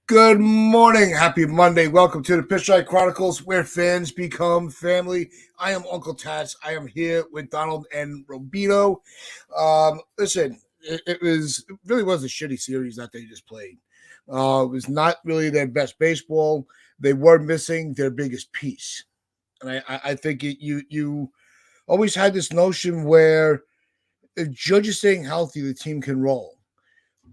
Good morning. Happy Monday. Welcome to the Pitchlight Chronicles, where fans become family. I am Uncle Taz. I am here with Donald and Robito. Listen, it really was a shitty series that they just played. It was not really their best baseball. They were missing their biggest piece, and I think you always had this notion where if Judge is staying healthy, the team can roll.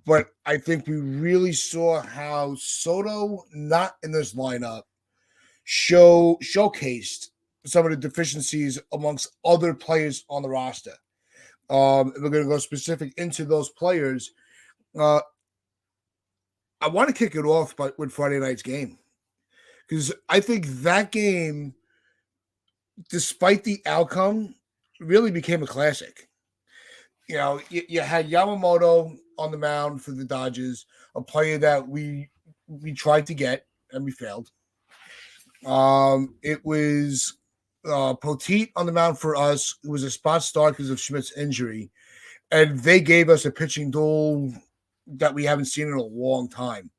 But I think we really saw how Soto, not in this lineup, showcased some of the deficiencies amongst other players on the roster. We're going to go specific into those players. Uh, I want to kick it off with Friday night's game because I think that game, despite the outcome, really became a classic. You had Yamamoto on the mound for the Dodgers, a player that we tried to get and we failed. It was Poteet on the mound for us. It was a spot start because of Schmidt's injury, and they gave us a pitching duel that we haven't seen in a long time.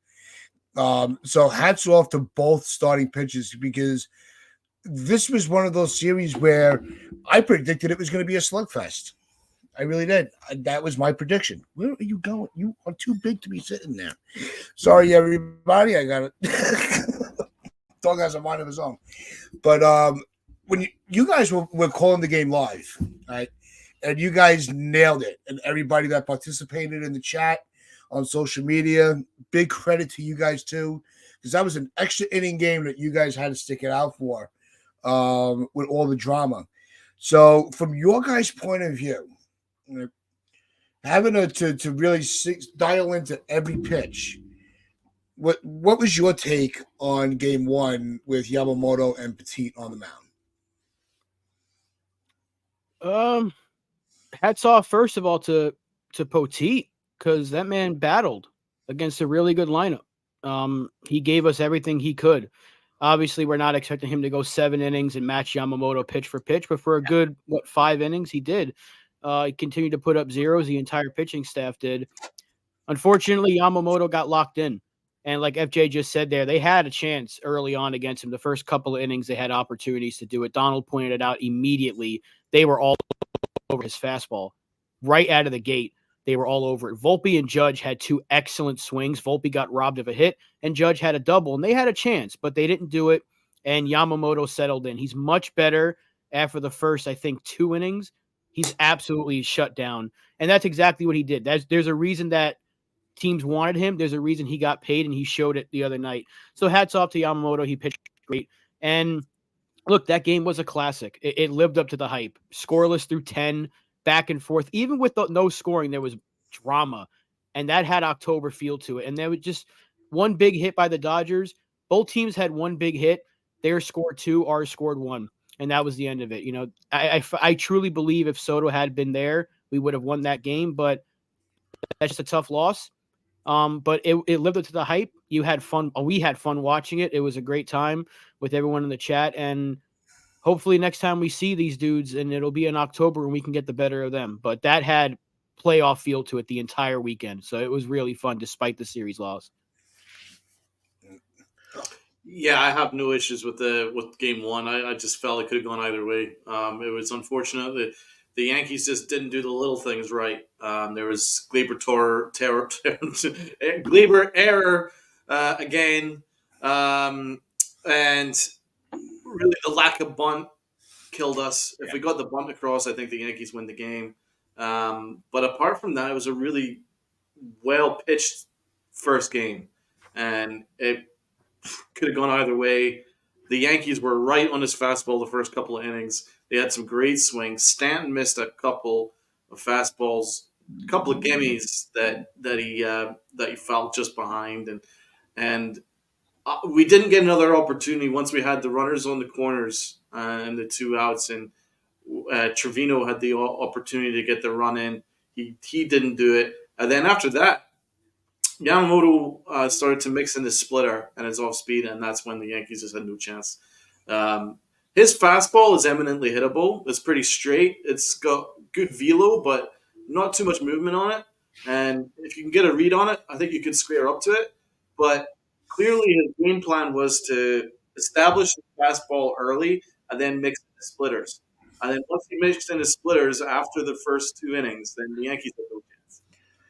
So hats off to both starting pitchers because this was one of those series where I predicted it was going to be a slugfest. I really did. That was my prediction. Where are you going? You are too big to be sitting there. Sorry, everybody. I got it. Dog has a mind of his own. But when you guys were calling the game live, right, and you guys nailed it, and everybody that participated in the chat on social media, big credit to you guys too, because that was an extra inning game that you guys had to stick it out for with all the drama. So from your guys' point of view, having to really dial into every pitch. What was your take on game one with Yamamoto and Petit on the mound? Hats off first of all to Poteet because that man battled against a really good lineup. He gave us everything he could. Obviously, we're not expecting him to go 7 innings and match Yamamoto pitch for pitch, but for a good 5 innings, he did. He continued to put up zeros. The entire pitching staff did. Unfortunately, Yamamoto got locked in. And like FJ just said there, they had a chance early on against him. The first couple of innings, they had opportunities to do it. Donald pointed it out immediately. They were all over his fastball right out of the gate. They were all over it. Volpe and Judge had 2 excellent swings. Volpe got robbed of a hit, and Judge had a double, and they had a chance, but they didn't do it, and Yamamoto settled in. He's much better after the first, I think, 2 innings. He's absolutely shut down, and that's exactly what he did. There's a reason that teams wanted him. There's a reason he got paid, and he showed it the other night. So hats off to Yamamoto. He pitched great, and look, that game was a classic. It lived up to the hype. Scoreless through 10, back and forth. Even with no scoring, there was drama, and that had October feel to it. And there was just one big hit by the Dodgers. Both teams had one big hit. Theirs scored 2, ours scored 1, and that was the end of it. I truly believe if Soto had been there, we would have won that game, but that's just a tough loss. But it lived up to the hype. You had fun. We had fun watching it. It was a great time with everyone in the chat. And hopefully next time we see these dudes, and it'll be in October, and we can get the better of them. But that had playoff feel to it the entire weekend. So it was really fun despite the series loss. Yeah, I have no issues with game one. I just felt it could have gone either way. It was unfortunate that the Yankees just didn't do the little things right. There was Gleyber error again, and really the lack of bunt killed us. If we got the bunt across, I think the Yankees win the game. But apart from that, it was a really well pitched first game, and it could have gone either way. The Yankees were right on his fastball the first couple of innings. They had some great swings. Stanton missed a couple of fastballs, a couple of gimmies that he felt just behind, and we didn't get another opportunity once we had the runners on the corners and the 2 outs, and Trevino had the opportunity to get the run in. He didn't do it, and then after that, Yamamoto started to mix in his splitter and his off speed, and that's when the Yankees just had no chance. His fastball is eminently hittable. It's pretty straight. It's got good velo, but not too much movement on it. And if you can get a read on it, I think you could square up to it. But clearly his game plan was to establish the fastball early and then mix in the splitters. And then once he mixed in the splitters after the first 2 innings, then the Yankees had no chance.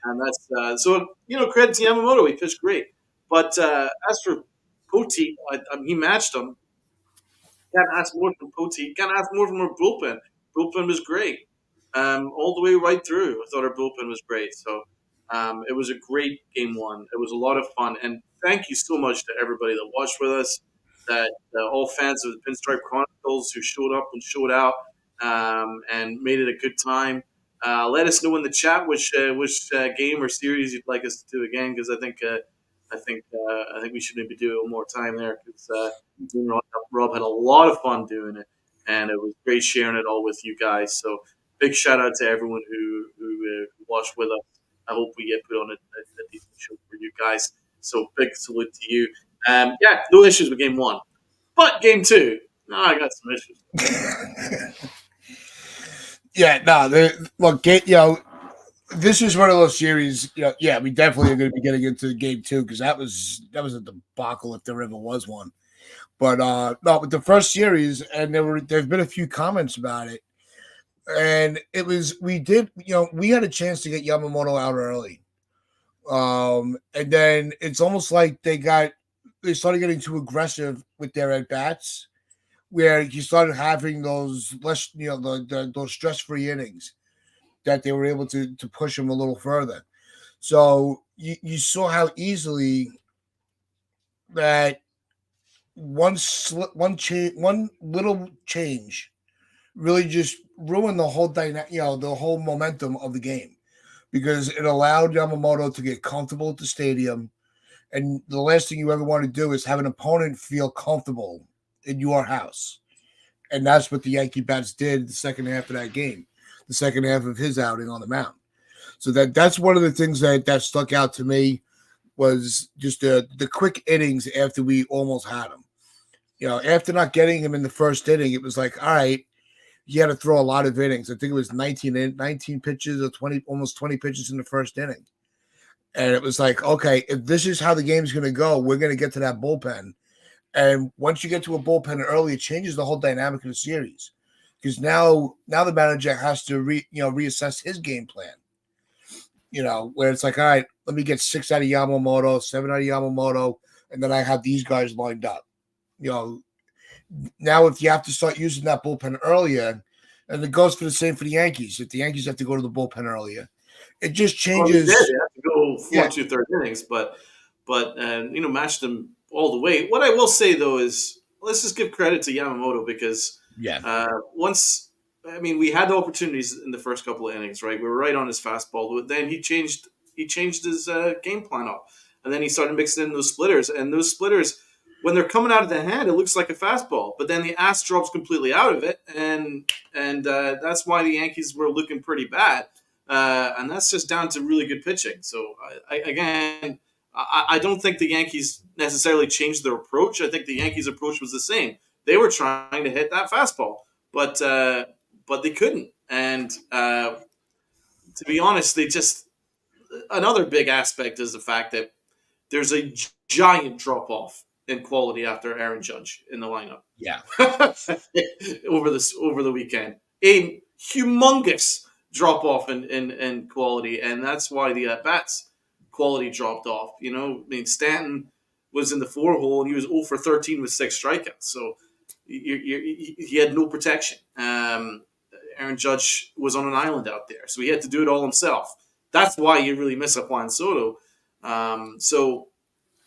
And that's so credit to Yamamoto, he pitched great. But as for Poteet, he matched him. Can't ask more from Poteet. Can't ask more from our bullpen. Bullpen was great, all the way right through. I thought our bullpen was great. So it was a great game one. It was a lot of fun, and thank you so much to everybody that watched with us. That all fans of the Pinstripe Chronicles who showed up and showed out, and made it a good time. Let us know in the chat which game or series you'd like us to do again, because I think we should maybe do it one more time there, because Rob had a lot of fun doing it, and it was great sharing it all with you guys. So big shout out to everyone who watched with us. I hope we get put on a decent show for you guys. So big salute to you. Yeah, no issues with game one, but game two, I got some issues. Yeah, no. Look, this is one of those series. Yeah, we definitely are going to be getting into game two, because that was a debacle if there ever was one. But no, with the first series, and there've been a few comments about it, and we had a chance to get Yamamoto out early, and then it's almost like they started getting too aggressive with their at bats, where you started having those less, those stress-free innings that they were able to push him a little further. So you saw how easily that one little change really just ruined the whole the whole momentum of the game, because it allowed Yamamoto to get comfortable at the stadium. And the last thing you ever want to do is have an opponent feel comfortable in your house. And that's what the Yankee bats did the second half of that game, the second half of his outing on the mound. So that's one of the things that stuck out to me, was just the quick innings after we almost had him. After not getting him in the first inning, it was like, all right, you had to throw a lot of innings. I think it was 19 pitches or 20, almost 20 pitches in the first inning. And it was like, okay, if this is how the game's going to go, we're going to get to that bullpen. And once you get to a bullpen early, it changes the whole dynamic of the series, because now the manager has to reassess his game plan. Where it's like, all right, let me get 6 out of Yamamoto, 7 out of Yamamoto, and then I have these guys lined up. Now if you have to start using that bullpen earlier, and it goes for the same for the Yankees. If the Yankees have to go to the bullpen earlier, it just changes. Well, they have to go 4 2/3 innings, but match them all the way. What I will say though is, let's just give credit to Yamamoto, because we had the opportunities in the first couple of innings, right? We were right on his fastball, but then he changed his game plan up, and then he started mixing in those splitters, and those splitters, when they're coming out of the hand, it looks like a fastball, but then the ass drops completely out of it, and that's why the Yankees were looking pretty bad, and that's just down to really good pitching. So I don't think the Yankees necessarily changed their approach. I think the Yankees' approach was the same. They were trying to hit that fastball, but they couldn't. And to be honest, another big aspect is the fact that there's a giant drop off in quality after Aaron Judge in the lineup. Yeah. over the weekend, a humongous drop off in quality, and that's why the at bats quality dropped off. Stanton was in the 4-hole and he was 0 for 13 with 6 strikeouts. So he had no protection. Aaron Judge was on an island out there, so he had to do it all himself. That's why you really miss up on Soto. So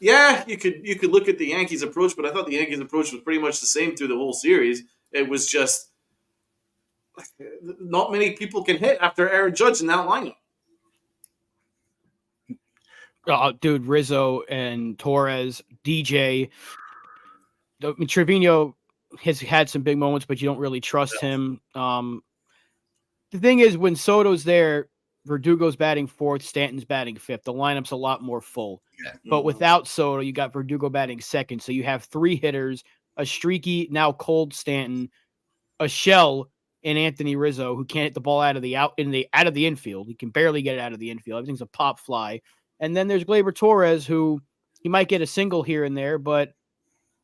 yeah, you could look at the Yankees' approach, but I thought the Yankees' approach was pretty much the same through the whole series. It was just not many people can hit after Aaron Judge in that lineup. Dude, Rizzo and Torres, DJ. Trevino has had some big moments, but you don't really trust him. The thing is, when Soto's there, Verdugo's batting 4th, Stanton's batting 5th. The lineup's a lot more full. Yeah. But without Soto, you got Verdugo batting 2nd. So you have 3 hitters, a streaky, now cold Stanton, a shell in Anthony Rizzo, who can't hit the ball out of the infield. He can barely get it out of the infield. Everything's a pop fly. And then there's Gleyber Torres, who He might get a single here and there, but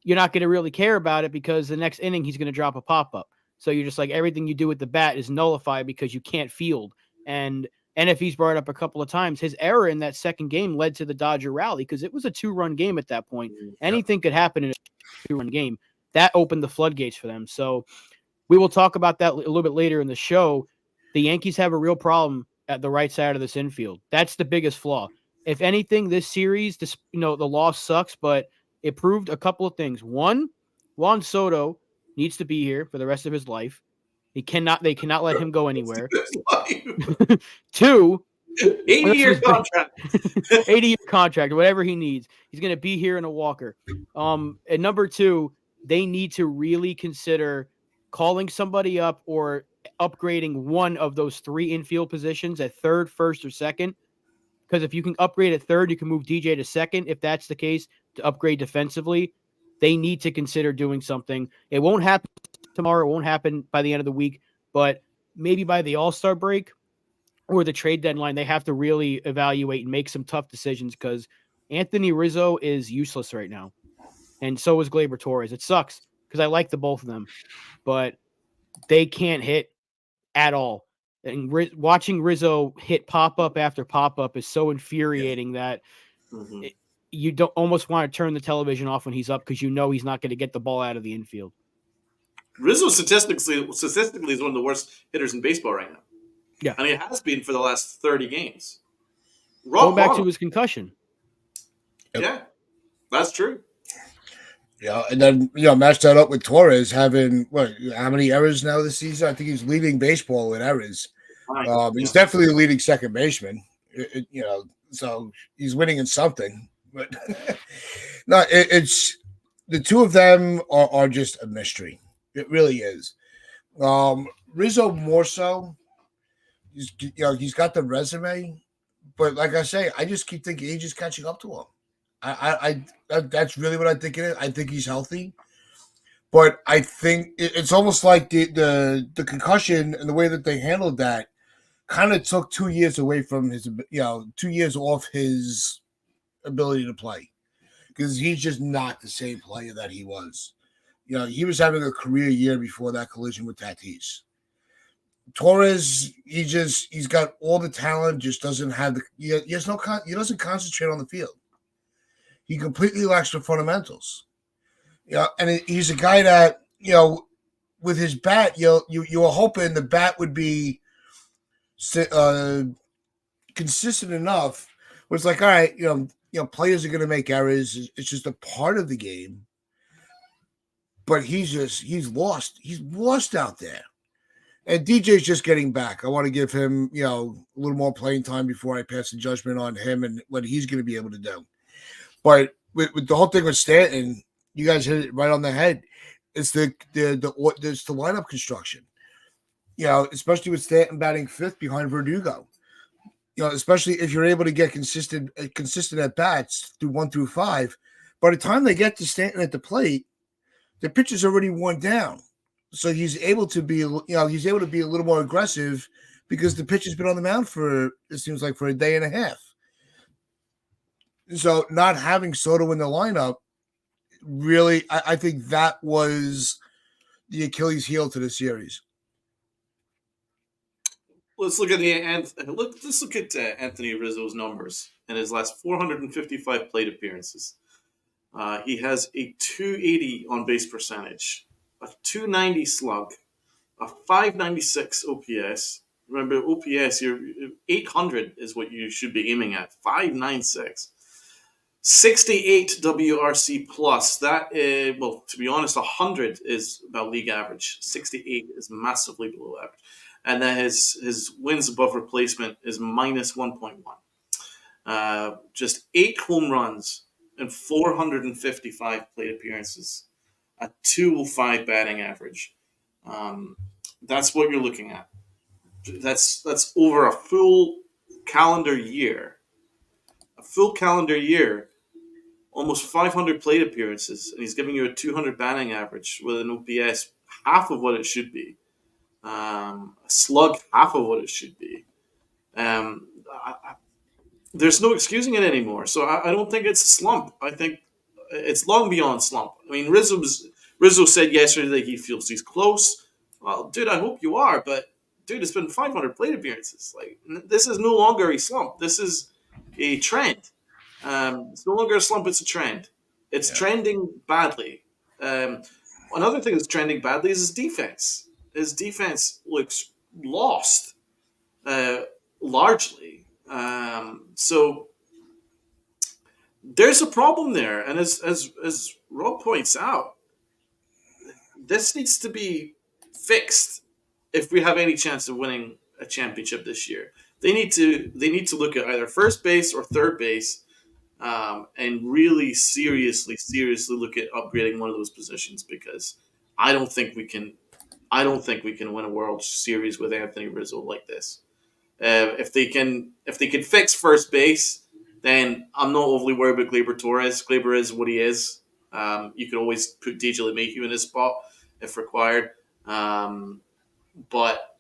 you're not going to really care about it because the next inning he's going to drop a pop-up. So you're just like everything you do with the bat is nullified because you can't field. And NFE's brought up a couple of times. His error in that second game led to the Dodger rally because it was a 2-run game at that point. Anything could happen in a 2-run game. That opened the floodgates for them. So we will talk about that a little bit later in the show. The Yankees have a real problem at the right side of this infield. That's the biggest flaw. If anything, this series, the loss sucks, but it proved a couple of things. One, Juan Soto needs to be here for the rest of his life. They cannot let him go anywhere. 2, 80-year contract. 80-year contract, whatever he needs. He's going to be here in a walker. And number 2, they need to really consider calling somebody up or upgrading one of those 3 infield positions at third, first, or second. Because if you can upgrade at third, you can move DJ to second. If that's the case, to upgrade defensively, they need to consider doing something. It won't happen tomorrow. It won't happen by the end of the week, but maybe by the All-Star break or the trade deadline, they have to really evaluate and make some tough decisions because Anthony Rizzo is useless right now. And so is Gleyber Torres. It sucks because I like the both of them, but they can't hit at all. And watching Rizzo hit pop-up after pop-up is so infuriating that you don't almost want to turn the television off when he's up because you know he's not going to get the ball out of the infield. Rizzo statistically is one of the worst hitters in baseball right now. Yeah. I mean, it has been for the last 30 games. Going back to his concussion. Yeah, that's true. Yeah, and then match that up with Torres having how many errors now this season? I think he's leading baseball in errors. He's definitely the leading second baseman. So he's winning in something. But no, it's the two of them are just a mystery. It really is. Rizzo more so. He's got the resume, but like I say, I just keep thinking he's just catching up to him. I that's really what I think it is. I think he's healthy, but I think it's almost like the concussion and the way that they handled that kind of took 2 years away from his 2 years off his ability to play because he's just not the same player that he was. He was having a career year before that collision with Tatis. Torres, he's got all the talent, just doesn't have he doesn't concentrate on the field. He completely lacks the fundamentals. And he's a guy that, with his bat, you were hoping the bat would be consistent enough where it's like, all right, players are going to make errors. It's just a part of the game. But he's lost. He's lost out there. And DJ's just getting back. I want to give him, a little more playing time before I pass the judgment on him and what he's going to be able to do. But with the whole thing with Stanton, you guys hit it right on the head. It's the lineup construction. Especially with Stanton batting fifth behind Verdugo. Especially if you're able to get consistent at bats through 1 through 5. By the time they get to Stanton at the plate, the pitcher's already worn down. So he's able to be a little more aggressive because the pitcher's been on the mound it seems like for a day and a half. So not having Soto in the lineup, really, I think that was the Achilles heel to the series. Let's look at Anthony Rizzo's numbers in his last 455 plate appearances. He has a 280 on base percentage, a 290 slug, a 596 OPS. Remember, OPS, 800 is what you should be aiming at. 596. 68 WRC plus. That is, to be honest, 100 is about league average. 68 is massively below average. And then his wins above replacement is minus 1.1. Just 8 home runs and 455 plate appearances. A 205 batting average. That's what you're looking at. That's over a full calendar year. A full calendar year. Almost 500 plate appearances, and he's giving you a 200 batting average with an OPS half of what it should be, a slug half of what it should be. there's no excusing it anymore. So I don't think it's a slump. I think it's long beyond slump. I mean, Rizzo said yesterday that he feels he's close. Well, dude, I hope you are, but dude, it's been 500 plate appearances. Like this is no longer a slump. This is a trend. It's no longer a slump. It's a trend. It's Yeah. trending badly. Um, Another thing that's trending badly is his defense. His defense looks lost uh, largely. So there's a problem there, and as Rob points out, this needs to be fixed if we have any chance of winning a championship this year. They need to look at either first base or third base, and really seriously look at upgrading one of those positions because I don't think we can. I don't think we can win a World Series with Anthony Rizzo like this. If they can fix first base, then I'm not overly worried about Gleyber Torres. Gleyber is what he is. You could always put DJ LeMahieu in his spot if required, but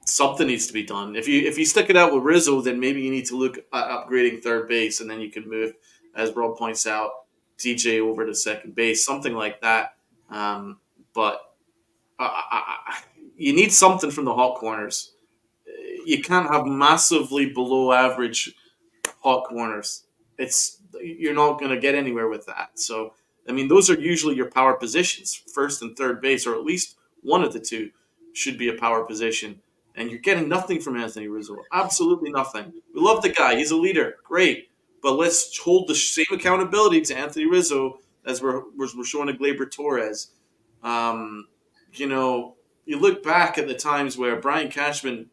something needs to be done. If you stick it out with Rizzo, then maybe you need to look at upgrading third base, and then you can move, as Rob points out, DJ over to second base, something like that. But you need something from the hot corners. You can't have massively below average hot corners. It's You're not going to get anywhere with that. So I mean, those are usually your power positions, first and third base, or at least one of the two should be a power position. And you're getting nothing from Anthony Rizzo. Absolutely nothing. We love the guy; he's a leader, great. But let's hold the same accountability to Anthony Rizzo as we're showing to Gleyber Torres. Um, you know, you look back at the times where Brian Cashman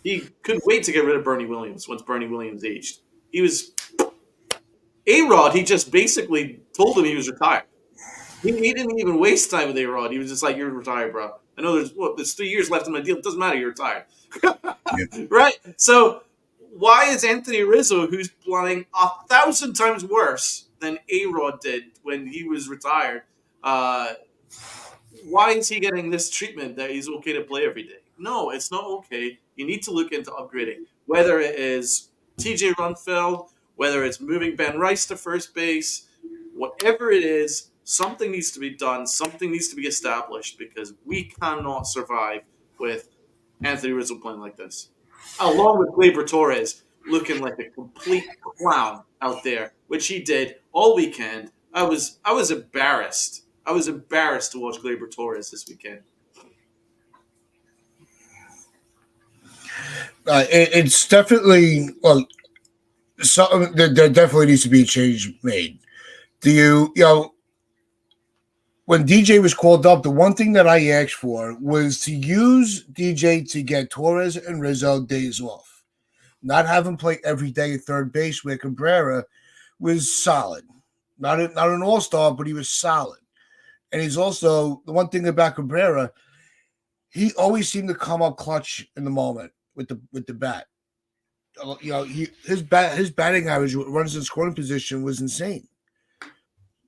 he couldn't wait to get rid of Bernie Williams once Bernie Williams aged. He was A-Rod. He just basically told him he was retired. He didn't even waste time with A-Rod. He was just like, "You're retired, bro. I know there's 3 years left in my deal. It doesn't matter. You're retired." Yeah. Right? So why is Anthony Rizzo, who's playing 1,000 times worse than A-Rod did when he was retired, uh, why is he getting this treatment that he's okay to play every day? No, it's not okay. You need to look into upgrading, whether it is TJ Runfeld, whether it's moving Ben Rice to first base, whatever it is, something needs to be done, something needs to be established because we cannot survive with Anthony Rizzo playing like this. Along with Gleyber Torres looking like a complete clown out there, which he did all weekend. I was embarrassed. I was embarrassed to watch Gleyber Torres this weekend. It's definitely well. There definitely needs to be a change made. Do when DJ was called up, the one thing that I asked for was to use DJ to get Torres and Rizzo days off, not have him play every day at third base where Cabrera was solid. Not an all star, but he was solid. And he's also the one thing about Cabrera, he always seemed to come up clutch in the moment with the bat. His batting average runs in scoring position was insane.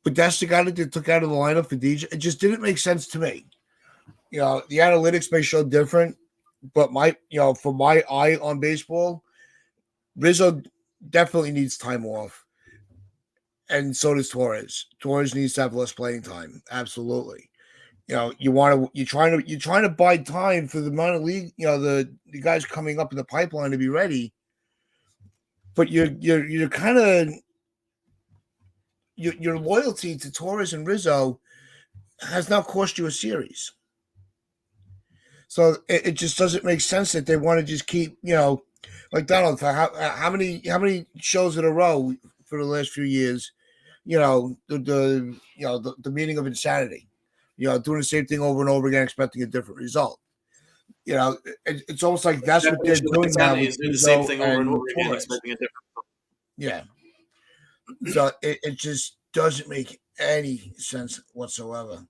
But that's the guy that they took out of the lineup for DJ. It just didn't make sense to me. The analytics may show different, but for my eye on baseball, Rizzo definitely needs time off, and so does Torres. Torres needs to have less playing time. Absolutely. You're trying to buy time for the minor league. The guys coming up in the pipeline to be ready, but you're kind of your loyalty to Torres and Rizzo has now cost you a series. So it just doesn't make sense that they want to just keep, like Donald, for how many shows in a row for the last few years, the meaning of insanity, doing the same thing over and over again, expecting a different result. It's almost like The that's what they're definition of doing now insanity with is doing the same Rizzo thing over and and over again, Torres. expecting a different. Yeah. So it just doesn't make any sense whatsoever.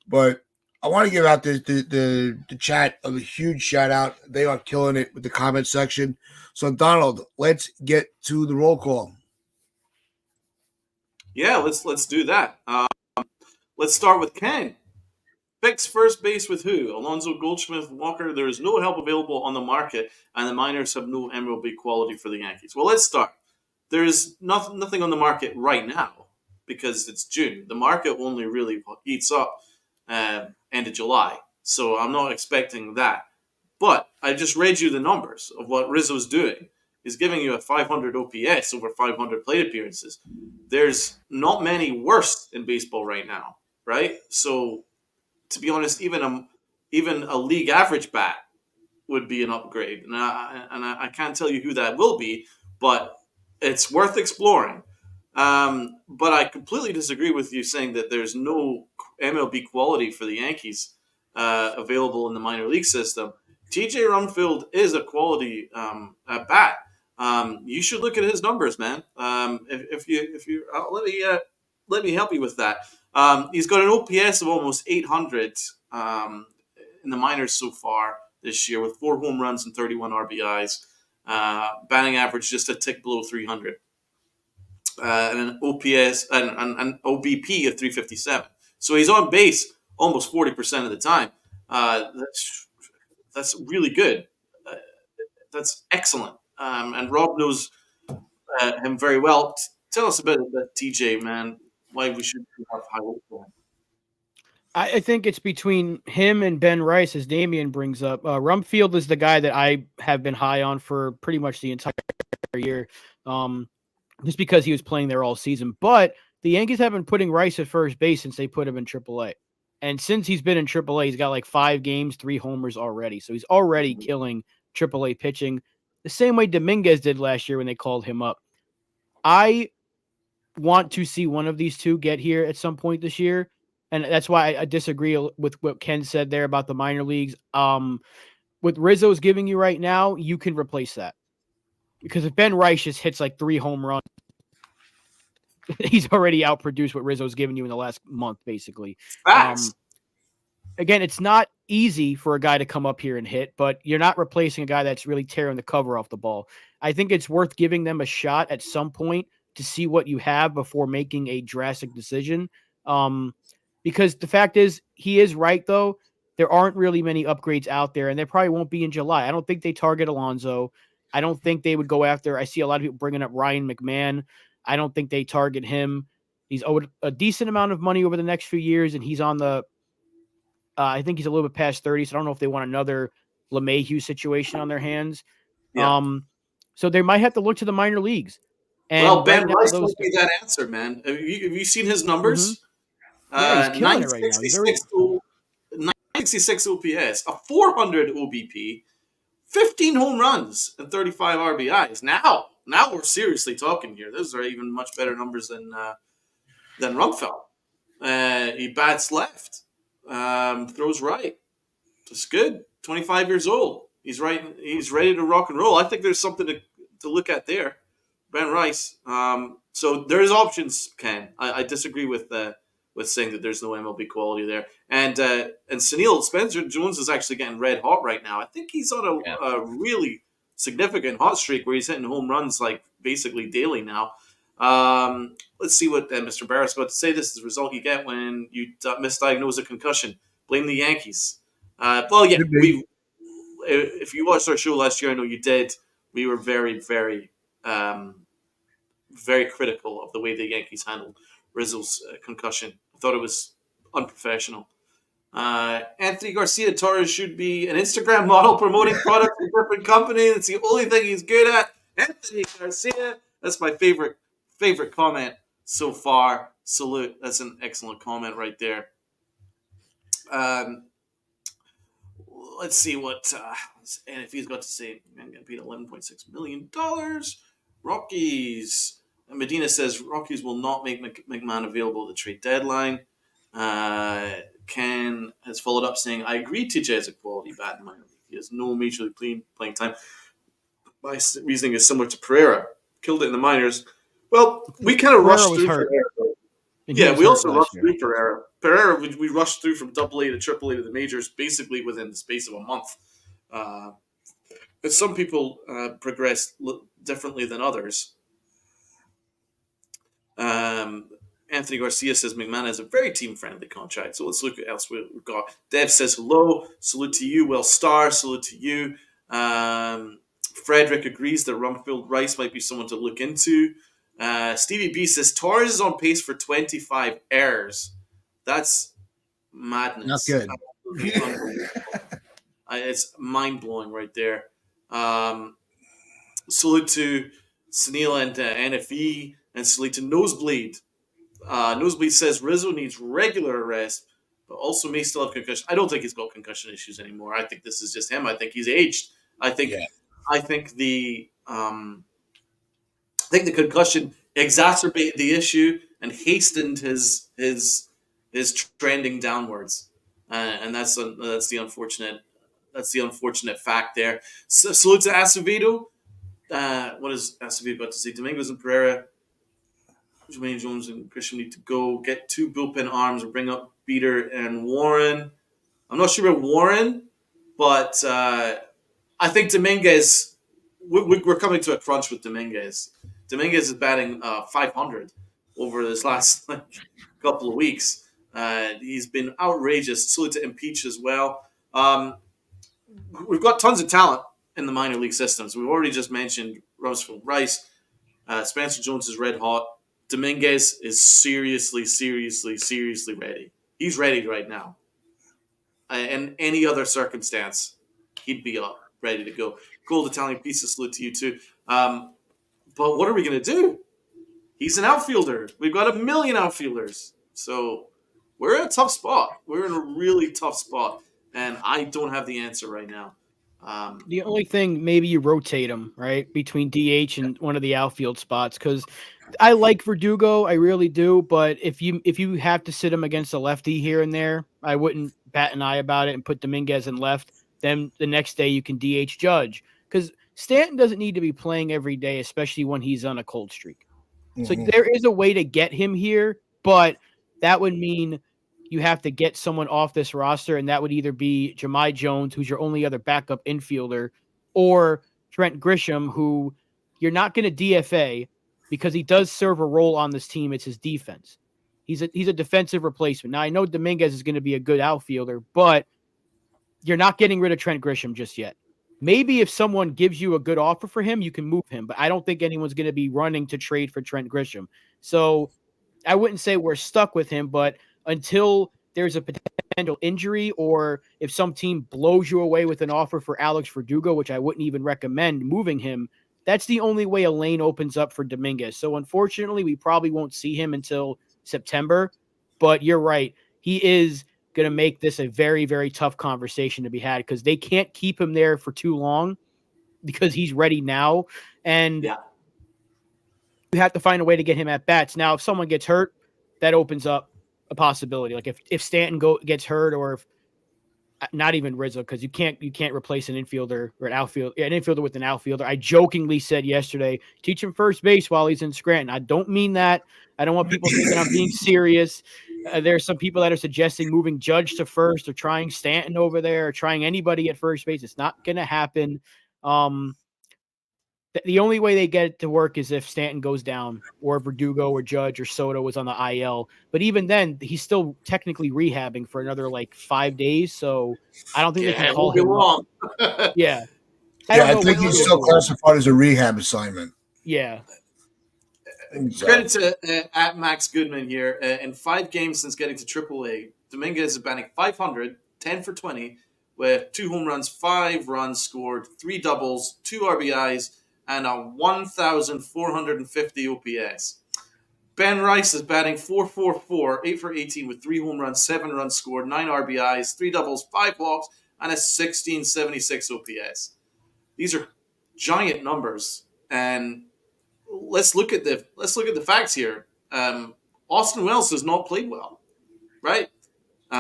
But I want to give out the chat a huge shout out. They are killing it with the comment section. So Donald, let's get to the roll call. Yeah, let's do that. Let's start with Ken. Fix first base with who? Alonzo Goldschmidt Walker. There is no help available on the market, and the minors have no MLB quality for the Yankees. Well, let's start. there's nothing on the market right now because it's June. The market only really heats up end of July, so I'm not expecting that. But I just read you the numbers of what Rizzo's doing. He's giving you a 500 OPS over 500 plate appearances. There's not many worse in baseball right now, right? So, to be honest, even a league average bat would be an upgrade, and I can't tell you who that will be, but it's worth exploring. But I completely disagree with you saying that there's no MLB quality for the Yankees available in the minor league system. TJ Rumfield is a quality at bat. You should look at his numbers, man. If you let me help you with that. He's got an OPS of almost 800 in the minors so far this year, with 4 home runs and 31 RBIs. Batting average just a tick below 300. And an OPS and an OBP of 357. So he's on base almost 40% of the time. That's really good. That's excellent. And Rob knows him very well. Tell us a bit about TJ, man. Why we should have high hopes for him. I think it's between him and Ben Rice, as Damian brings up. Rumfield is the guy that I have been high on for pretty much the entire year, just because he was playing there all season. But the Yankees have been putting Rice at first base since they put him in AAA. And since he's been in AAA, he's got like 5 games, 3 homers already. So he's already killing AAA pitching the same way Dominguez did last year when they called him up. I want to see one of these two get here at some point this year. And that's why I disagree with what Ken said there about the minor leagues. What Rizzo's giving you right now, you can replace that. Because if Ben Rice just hits like 3 home runs, he's already outproduced what Rizzo's given you in the last month, basically. Again, it's not easy for a guy to come up here and hit, but you're not replacing a guy that's really tearing the cover off the ball. I think it's worth giving them a shot at some point to see what you have before making a drastic decision. Because the fact is, he is right, though. There aren't really many upgrades out there, and there probably won't be in July. I don't think they target Alonso. I don't think they would go after. I see a lot of people bringing up Ryan McMahon. I don't think they target him. He's owed a decent amount of money over the next few years, and he's on the I think he's a little bit past 30, so I don't know if they want another LeMahieu situation on their hands. Yeah. So they might have to look to the minor leagues. And well, Ben right now, Rice might be that answer, man. Have you seen his numbers? Yeah, he's killing it right now. He's already 966 OPS, a 400 OBP, 15 home runs, and 35 RBIs. Now we're seriously talking here. Those are even much better numbers than Rumfeld. He bats left, throws right. It's good. 25 years old. He's right. He's ready to rock and roll. I think there's something to look at there. Ben Rice. So there's options, Ken. I disagree with saying that there's no MLB quality there. And Sunil Spencer Jones is actually getting red hot right now. I think he's on a really significant hot streak where he's hitting home runs like basically daily now. Let's see what Mr. Barrett's got to say. This is the result you get when you misdiagnose a concussion. Blame the Yankees. Well, yeah, if you watched our show last year, I know you did. We were very, very, very critical of the way the Yankees handled Rizzo's concussion. I thought it was unprofessional. Anthony Garcia Torres should be an Instagram model promoting products for a different company. That's the only thing he's good at. Anthony Garcia. That's my favorite comment so far. Salute. That's an excellent comment right there. Let's see what NFT's got to say. I'm going to pay $11.6 million. Rockies. Medina says Rockies will not make McMahon available at the trade deadline. Ken has followed up saying, I agree TJ has a quality bat in minor league. He has no major league playing time. My reasoning is similar to Pereira. Killed it in the minors. Well, we kind of rushed through Pereira. Yeah, we also rushed through Pereira. Pereira, we rushed through from AA to AAA to the majors basically within the space of a month. But some people progress differently than others. Anthony Garcia says McMahon has a very team-friendly contract. So let's look at elsewhere we've got. Dev says hello. Salute to you. Well, Star. Salute to you. Frederick agrees that Rumfield Rice might be someone to look into. Stevie B says Torres is on pace for 25 errors. That's Not madness. good. Absolutely unbelievable. It's mind blowing right there. Salute to Sunil and NFE, and salute to Nosebleed. Nosebleed says Rizzo needs regular rest, but also may still have concussion. I don't think he's got concussion issues anymore. I think this is just him. I think he's aged. I think Yeah. I think the concussion exacerbated the issue and hastened his trending downwards, and that's the unfortunate fact there. So, salute to Acevedo. What is Acevedo about to say? Domingos and Pereira, Jermaine Jones and Christian need to go get two bullpen arms and bring up Beater and Warren. I'm not sure about Warren, but I think Dominguez. We're coming to a crunch with Dominguez. Dominguez is batting 500 over this last couple of weeks. He's been outrageous. Salute to Impeach as well. We've got tons of talent in the minor league systems. We've already just mentioned Rumfield Rice. Spencer Jones is red hot. Dominguez is seriously ready. He's ready right now. In any other circumstance, he'd be up, ready to go. Gold Italian pizza, salute to you too. But what are we going to do? He's an outfielder. We've got a million outfielders. So we're in a tough spot. We're in a really tough spot. And I don't have the answer right now. The only thing, maybe you rotate him, right, between DH and one of the outfield spots, because I like Verdugo, I really do. But if you have to sit him against a lefty here and there, I wouldn't bat an eye about it and put Dominguez in left. Then the next day you can DH Judge, because Stanton doesn't need to be playing every day, especially when he's on a cold streak. So there is a way to get him here, but that would mean you have to get someone off this roster, and that would either be Jahmai Jones, who's your only other backup infielder, or Trent Grisham, who you're not going to DFA because he does serve a role on this team. It's his defense. He's a defensive replacement. Now, I know Dominguez is going to be a good outfielder, but you're not getting rid of Trent Grisham just yet. Maybe if someone gives you a good offer for him, you can move him, but I don't think anyone's going to be running to trade for Trent Grisham. So I wouldn't say we're stuck with him, but until there's a potential injury or if some team blows you away with an offer for Alex Verdugo, which I wouldn't even recommend moving him, that's the only way a lane opens up for Dominguez. So unfortunately, we probably won't see him until September, but you're right. He is going to make this a very, very tough conversation to be had because they can't keep him there for too long because he's ready now. And yeah. you have to find a way to get him at bats. Now, if someone gets hurt, that opens up a possibility. Like if Stanton gets hurt, or if not even Rizzo, because you can't replace an infielder or an infielder with an outfielder. I jokingly said yesterday, teach him first base while he's in Scranton. I don't mean that. I don't want people thinking I'm being serious. There's some people that are suggesting moving Judge to first or trying Stanton over there or trying anybody at first base. It's not going to happen. The only way they get it to work is if Stanton goes down or Verdugo or Judge or Soto was on the IL. But even then, he's still technically rehabbing for another 5 days. So I don't think they can call him long. Yeah. I think he's still classified as a rehab assignment. Yeah. Credit to at Max Goodman here. In 5 games since getting to AAA, Dominguez is batting 500, 10 for 20, with 2 home runs, 5 runs scored, 3 doubles, 2 RBIs, and a 1,450 OPS. Ben Rice is batting 444, 8 for 18 with 3 home runs, 7 runs scored, 9 RBIs, 3 doubles, 5 walks, and a 1,676 OPS. These are giant numbers, and let's look at the facts here. Austin Wells has not played well, right?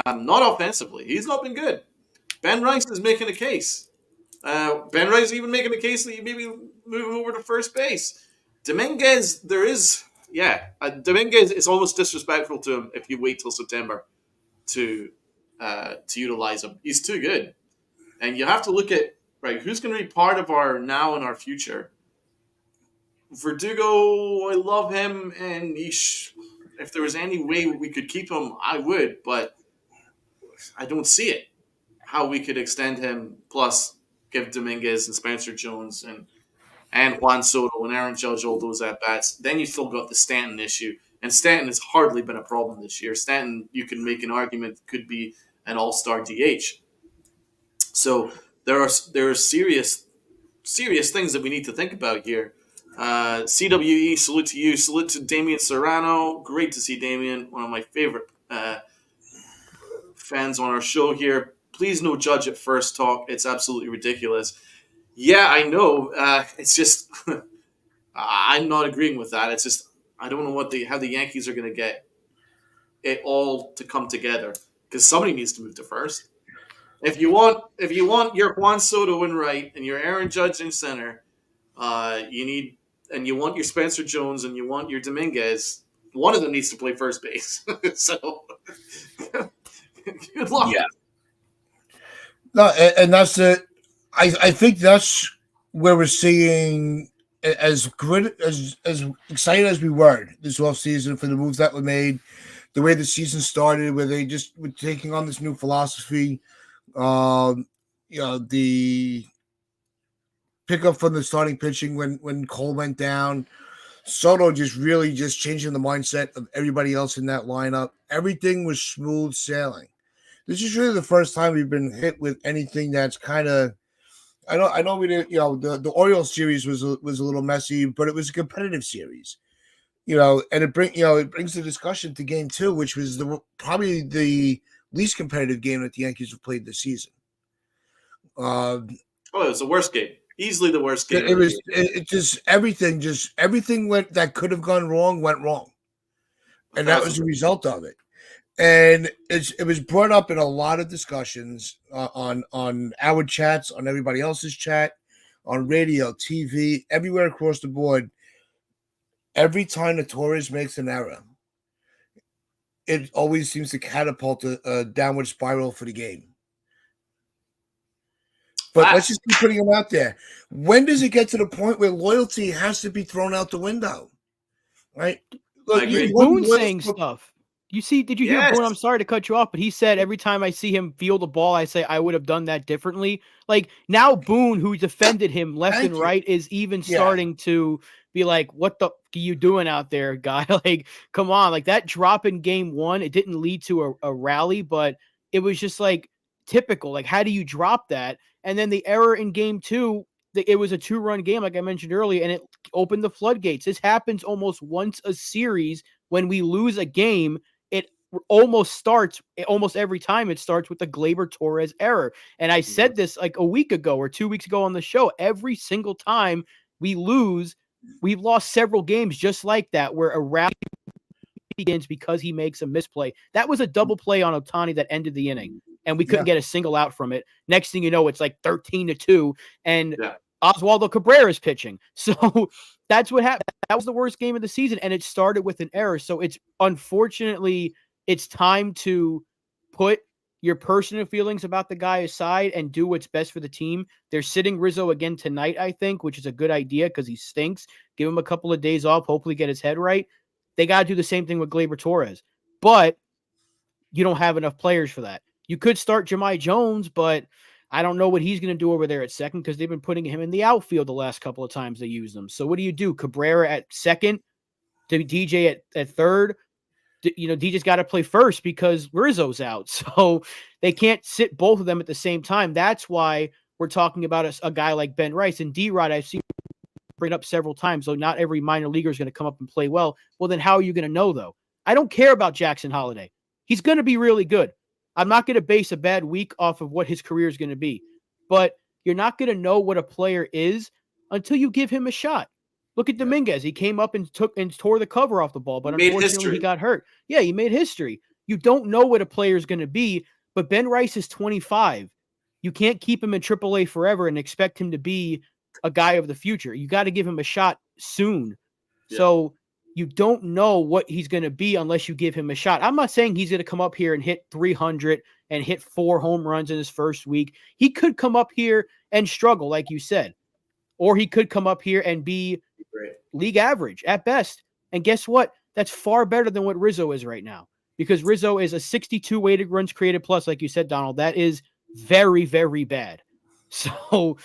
Not offensively, he's not been good. Ben Rice is making a case. Ben Rice is even making a case that you maybe move him over to first base. Dominguez, Dominguez, it's almost disrespectful to him if you wait till September to utilize him. He's too good, and you have to look at who's going to be part of our now and our future. Verdugo, I love him, and if there was any way we could keep him, I would, but I don't see it. How we could extend him plus give Dominguez and Spencer Jones and Juan Soto and Aaron Judge all those at bats. Then you still got the Stanton issue, and Stanton has hardly been a problem this year. Stanton, you can make an argument, could be an all-star DH. So there are serious things that we need to think about here. CWE, salute to you. Salute to Damian Serrano. Great to see Damian, one of my favorite fans on our show here. Please no Judge at first talk. It's absolutely ridiculous. Yeah, I know. It's just I'm not agreeing with that. It's just I don't know how the Yankees are going to get it all to come together because somebody needs to move to first. If you want your Juan Soto in right and your Aaron Judge in center, you want your Spencer Jones and you want your Dominguez. One of them needs to play first base. So good luck. Yeah. No, and that's it. I think that's where we're seeing as good as excited as we were this offseason for the moves that were made, the way the season started, where they just were taking on this new philosophy. The pickup from the starting pitching when Cole went down, Soto just really just changing the mindset of everybody else in that lineup. Everything was smooth sailing. This is really the first time we've been hit with anything that's kind of. I know we didn't. The Orioles series was a little messy, but it was a competitive series. And it brings the discussion to Game 2, which was probably the least competitive game that the Yankees have played this season. It was the worst game. Easily the worst game. It was everything that could have gone wrong went wrong. And that was the result of it. And it was brought up in a lot of discussions on our chats, on everybody else's chat, on radio, TV, everywhere across the board. Every time the Torres makes an error, it always seems to catapult a downward spiral for the game. But let's just keep putting them out there. When does it get to the point where loyalty has to be thrown out the window? Right? Look, Boone's saying stuff. Did you hear Boone? I'm sorry to cut you off, but he said every time I see him field a ball, I say I would have done that differently. Like now Boone, who defended him left and right, is even starting to be like, what the f- are you doing out there, guy? Like, come on. Like that drop in Game 1, it didn't lead to a rally, but it was just like typical. Like, how do you drop that? And then the error in Game 2, it was a 2-run game, like I mentioned earlier, and it opened the floodgates. This happens almost once a series. When we lose a game, it almost every time it starts with the Gleyber Torres error. And I said this like a week ago or 2 weeks ago on the show. Every single time we lose, we've lost several games just like that, where a rally begins because he makes a misplay. That was a double play on Ohtani that ended the inning, and we couldn't get a single out from it. Next thing you know, it's like 13-2, and Oswaldo Cabrera is pitching. So that's what happened. That was the worst game of the season, and it started with an error. So unfortunately, it's time to put your personal feelings about the guy aside and do what's best for the team. They're sitting Rizzo again tonight, I think, which is a good idea because he stinks. Give him a couple of days off, hopefully get his head right. They got to do the same thing with Gleyber Torres, but you don't have enough players for that. You could start Jahmai Jones, but I don't know what he's going to do over there at second because they've been putting him in the outfield the last couple of times they used him. So what do? Cabrera at second, DJ at third. DJ's got to play first because Rizzo's out. So they can't sit both of them at the same time. That's why we're talking about a guy like Ben Rice. And D-Rod, I've seen bring it up several times, so not every minor leaguer is going to come up and play well. Well, then how are you going to know, though? I don't care about Jackson Holiday. He's going to be really good. I'm not going to base a bad week off of what his career is going to be. But you're not going to know what a player is until you give him a shot. Look at Dominguez. He came up and tore the cover off the ball, but unfortunately he got hurt. Yeah, he made history. You don't know what a player is going to be, but Ben Rice is 25. You can't keep him in AAA forever and expect him to be a guy of the future. You got to give him a shot soon. Yeah. So you don't know what he's going to be unless you give him a shot. I'm not saying he's going to come up here and hit 300 and hit 4 home runs in his first week. He could come up here and struggle, like you said. Or he could come up here and be league average at best. And guess what? That's far better than what Rizzo is right now. Because Rizzo is a 62 weighted runs created plus, like you said, Donald. That is very, very bad. So,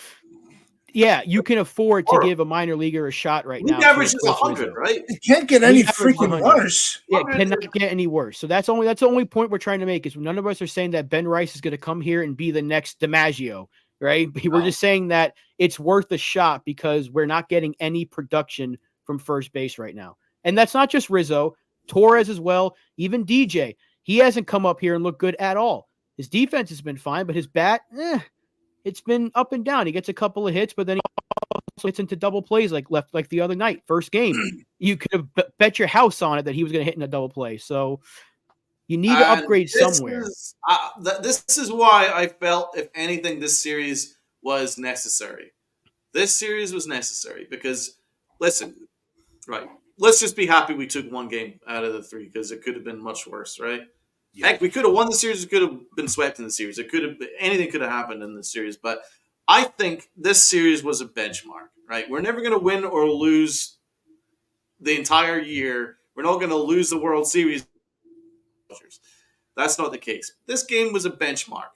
yeah, you can afford to Horrible. give a minor leaguer a shot right League now. to average is replace 100, Rizzo. right? It can't get any League average is freaking 100. worse. Yeah, it cannot get any worse. So that's the only point we're trying to make is none of us are saying that Ben Rice is going to come here and be the next DiMaggio, right? We're just saying that it's worth a shot because we're not getting any production from first base right now. And that's not just Rizzo, Torres as well, even DJ. He hasn't come up here and looked good at all. His defense has been fine, but his bat, it's been up and down. He gets a couple of hits, but then he also gets into double plays like the other night, first game. You could have bet your house on it that he was going to hit in a double play. So you need to And upgrade somewhere. This is why I felt, if anything, this series was necessary. This series was necessary because, listen, right, let's just be happy we took one game out of the three because it could have been much worse, right? Yeah. Heck, we could have won the series. We could have been swept in the series. Anything could have happened in this series. But I think this series was a benchmark, right? We're never going to win or lose the entire year. We're not going to lose the World Series. That's not the case. This game was a benchmark.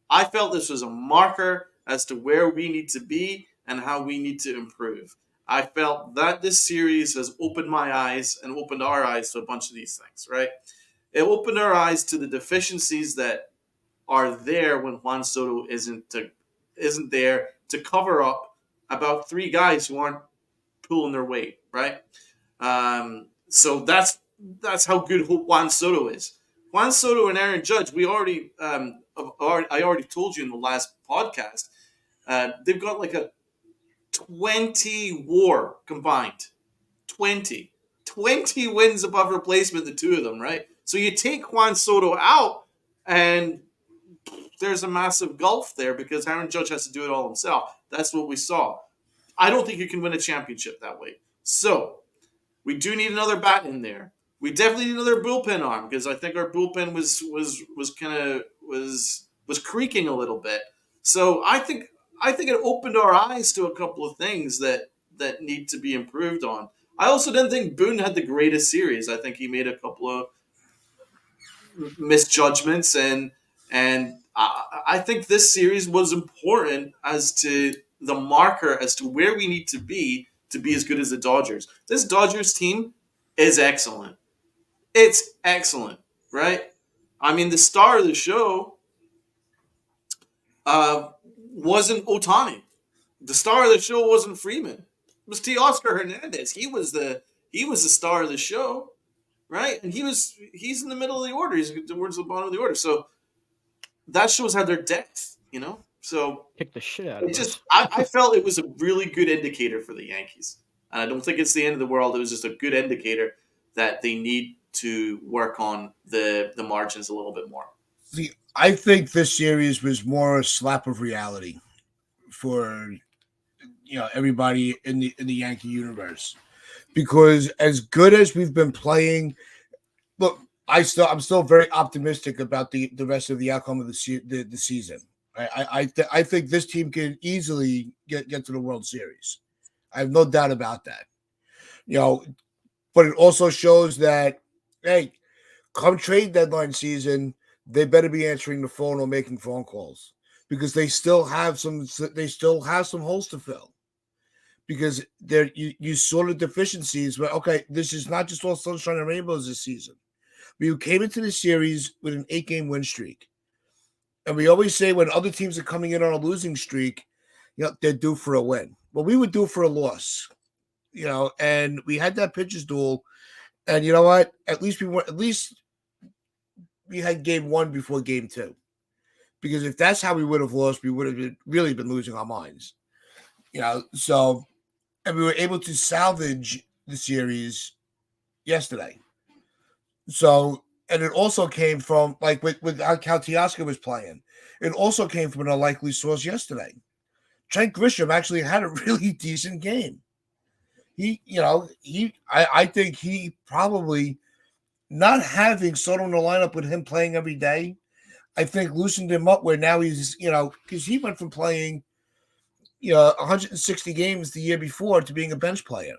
I felt this was a marker as to where we need to be and how we need to improve. I felt that this series has opened my eyes and opened our eyes to a bunch of these things, right? It opened our eyes to the deficiencies that are there when Juan Soto isn't there to cover up about three guys who aren't pulling their weight, right? So that's how good Juan Soto is. Juan Soto and Aaron Judge, I already told you in the last podcast, they've got like a 20 WAR combined. 20 wins above replacement, the two of them, right? So you take Juan Soto out, and there's a massive gulf there because Aaron Judge has to do it all himself. That's what we saw. I don't think you can win a championship that way. So we do need another bat in there. We definitely need another bullpen arm because I think our bullpen was creaking a little bit. So I think it opened our eyes to a couple of things that need to be improved on. I also didn't think Boone had the greatest series. I think he made a couple of misjudgments, and I think this series was important as to the marker as to where we need to be as good as the Dodgers. This Dodgers team is excellent. It's excellent, right? I mean, the star of the show wasn't Ohtani. The star of the show wasn't Freeman. It was Teoscar Hernandez. He was the star of the show, right? And he's in the middle of the order. He's towards the bottom of the order. So that shows how their depth, So Kick the shit out of us. I felt it was a really good indicator for the Yankees. And I don't think it's the end of the world. It was just a good indicator that they need to work on the margins a little bit more. See, I think this series was more a slap of reality for everybody in the Yankee universe, because as good as we've been playing, look, I'm still very optimistic about the rest of the outcome of the season. I think this team can easily get to the World Series. I have no doubt about that. But it also shows that, hey, come trade deadline season, they better be answering the phone or making phone calls because they still have some holes to fill. Because you saw the deficiencies, but okay, this is not just all sunshine and rainbows this season. We came into the series with an 8-game win streak. And we always say when other teams are coming in on a losing streak, they're due for a win. Well, we were due for a loss, and we had that pitcher's duel. And you know what? At least we had game one before game two. Because if that's how we would have lost, we would have really been losing our minds. So, and we were able to salvage the series yesterday. So, and it also came from, like, with how Teoscar was playing. It also came from an unlikely source yesterday. Trent Grisham actually had a really decent game. I think he probably, not having Soto in the lineup with him playing every day, I think loosened him up where now he's, because he went from playing, 160 games the year before to being a bench player.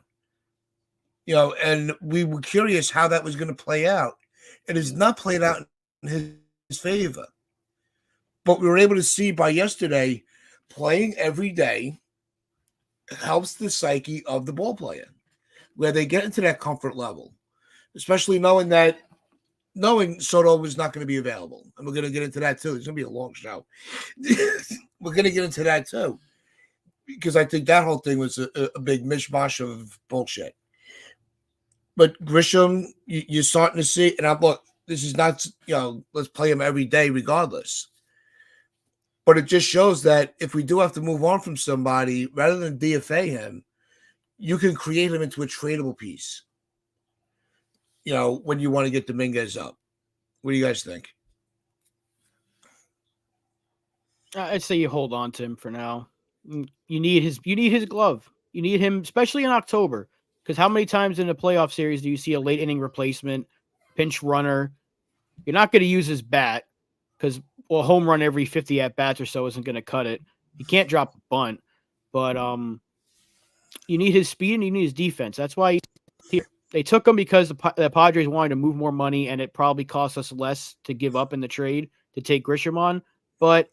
And we were curious how that was going to play out. It has not played out in his favor. But we were able to see by yesterday playing every day helps the psyche of the ball player, where they get into that comfort level, especially knowing Soto was not going to be available. And we're going to get into that too. It's going to be a long show. We're going to get into that too, because I think that whole thing was a big mishmash of bullshit. But Grisham, you're starting to see, and look, this is not, let's play him every day regardless. But it just shows that if we do have to move on from somebody, rather than DFA him, you can create him into a tradable piece. When you want to get Dominguez up. What do you guys think? I'd say you hold on to him for now. You need his glove. You need him, especially in October. Because how many times in a playoff series do you see a late inning replacement, pinch runner? You're not going to use his bat because a home run every 50 at bats or so isn't going to cut it. You can't drop a bunt, but you need his speed and you need his defense. That's why he's here. They took him because the Padres wanted to move more money, and it probably cost us less to give up in the trade to take Grisham on. But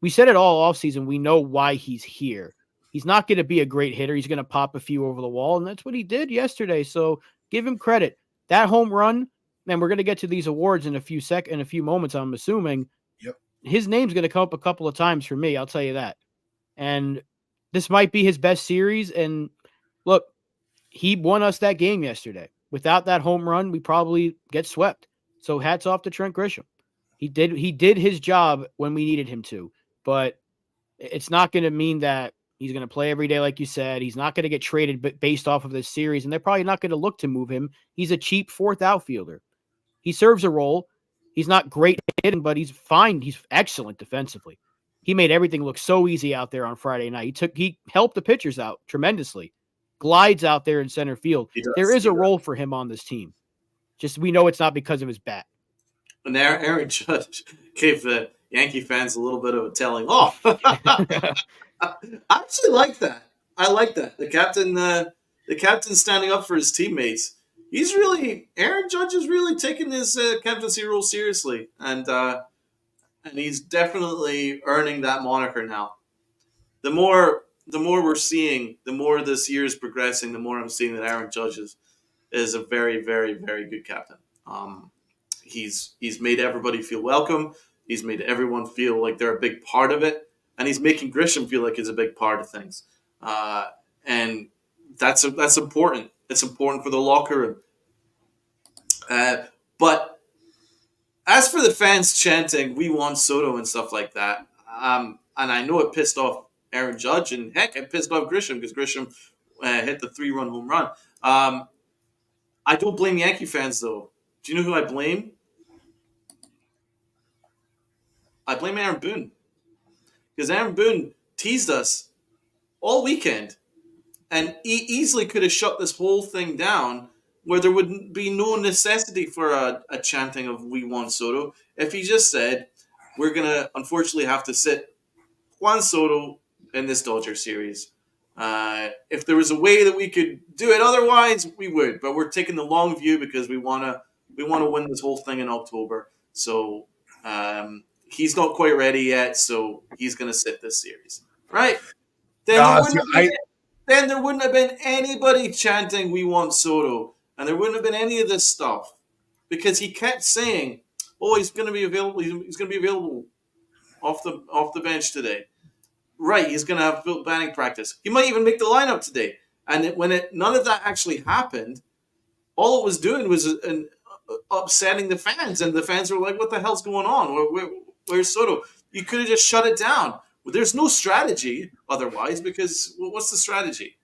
we said it all offseason. We know why he's here. He's not going to be a great hitter. He's going to pop a few over the wall, and that's what he did yesterday. So give him credit. That home run, man, we're going to get to these awards in a few moments, I'm assuming. Yep. His name's going to come up a couple of times for me, I'll tell you that. And this might be his best series. And look, he won us that game yesterday. Without that home run, we probably get swept. So hats off to Trent Grisham. He did his job when we needed him to. But it's not going to mean that he's going to play every day, like you said. He's not going to get traded based off of this series, and they're probably not going to look to move him. He's a cheap fourth outfielder. He serves a role. He's not great hitting, but he's fine. He's excellent defensively. He made everything look so easy out there on Friday night. He helped the pitchers out tremendously. Glides out there in center field. There is a role for him on this team. Just we know it's not because of his bat. And Aaron Judge gave the Yankee fans a little bit of a telling off. I actually like that. I like that. The captain standing up for his teammates. Aaron Judge is really taking his captaincy role seriously, and he's definitely earning that moniker now. The more we're seeing, the more this year is progressing, the more I'm seeing that Aaron Judge is a very, very, very good captain. He's made everybody feel welcome. He's made everyone feel like they're a big part of it, and he's making Grisham feel like he's a big part of things. And that's important. It's important for the locker room. But as for the fans chanting, "We want Soto" and stuff like that, and I know it pissed off Aaron Judge, and heck, it pissed off Grisham because Grisham hit the 3-run home run. I don't blame Yankee fans, though. Do you know who I blame? I blame Aaron Boone. Because Aaron Boone teased us all weekend and easily could have shut this whole thing down where there would be no necessity for a chanting of "We want Soto" if he just said, "We're going to unfortunately have to sit Juan Soto in this Dodger series. If there was a way that we could do it otherwise, we would. But we're taking the long view because we want to win this whole thing in October. So he's not quite ready yet, so he's going to sit this series." Right? Then there wouldn't have been anybody chanting "We want Soto," and there wouldn't have been any of this stuff because he kept saying, "Oh, he's going to be available. He's going to be available off the bench today." Right, he's going to have full batting practice. He might even make the lineup today. And none of that actually happened, all it was doing was upsetting the fans, and the fans were like, "What the hell's going on? Where's Soto?" You could have just shut it down. Well, there's no strategy otherwise, because what's the strategy?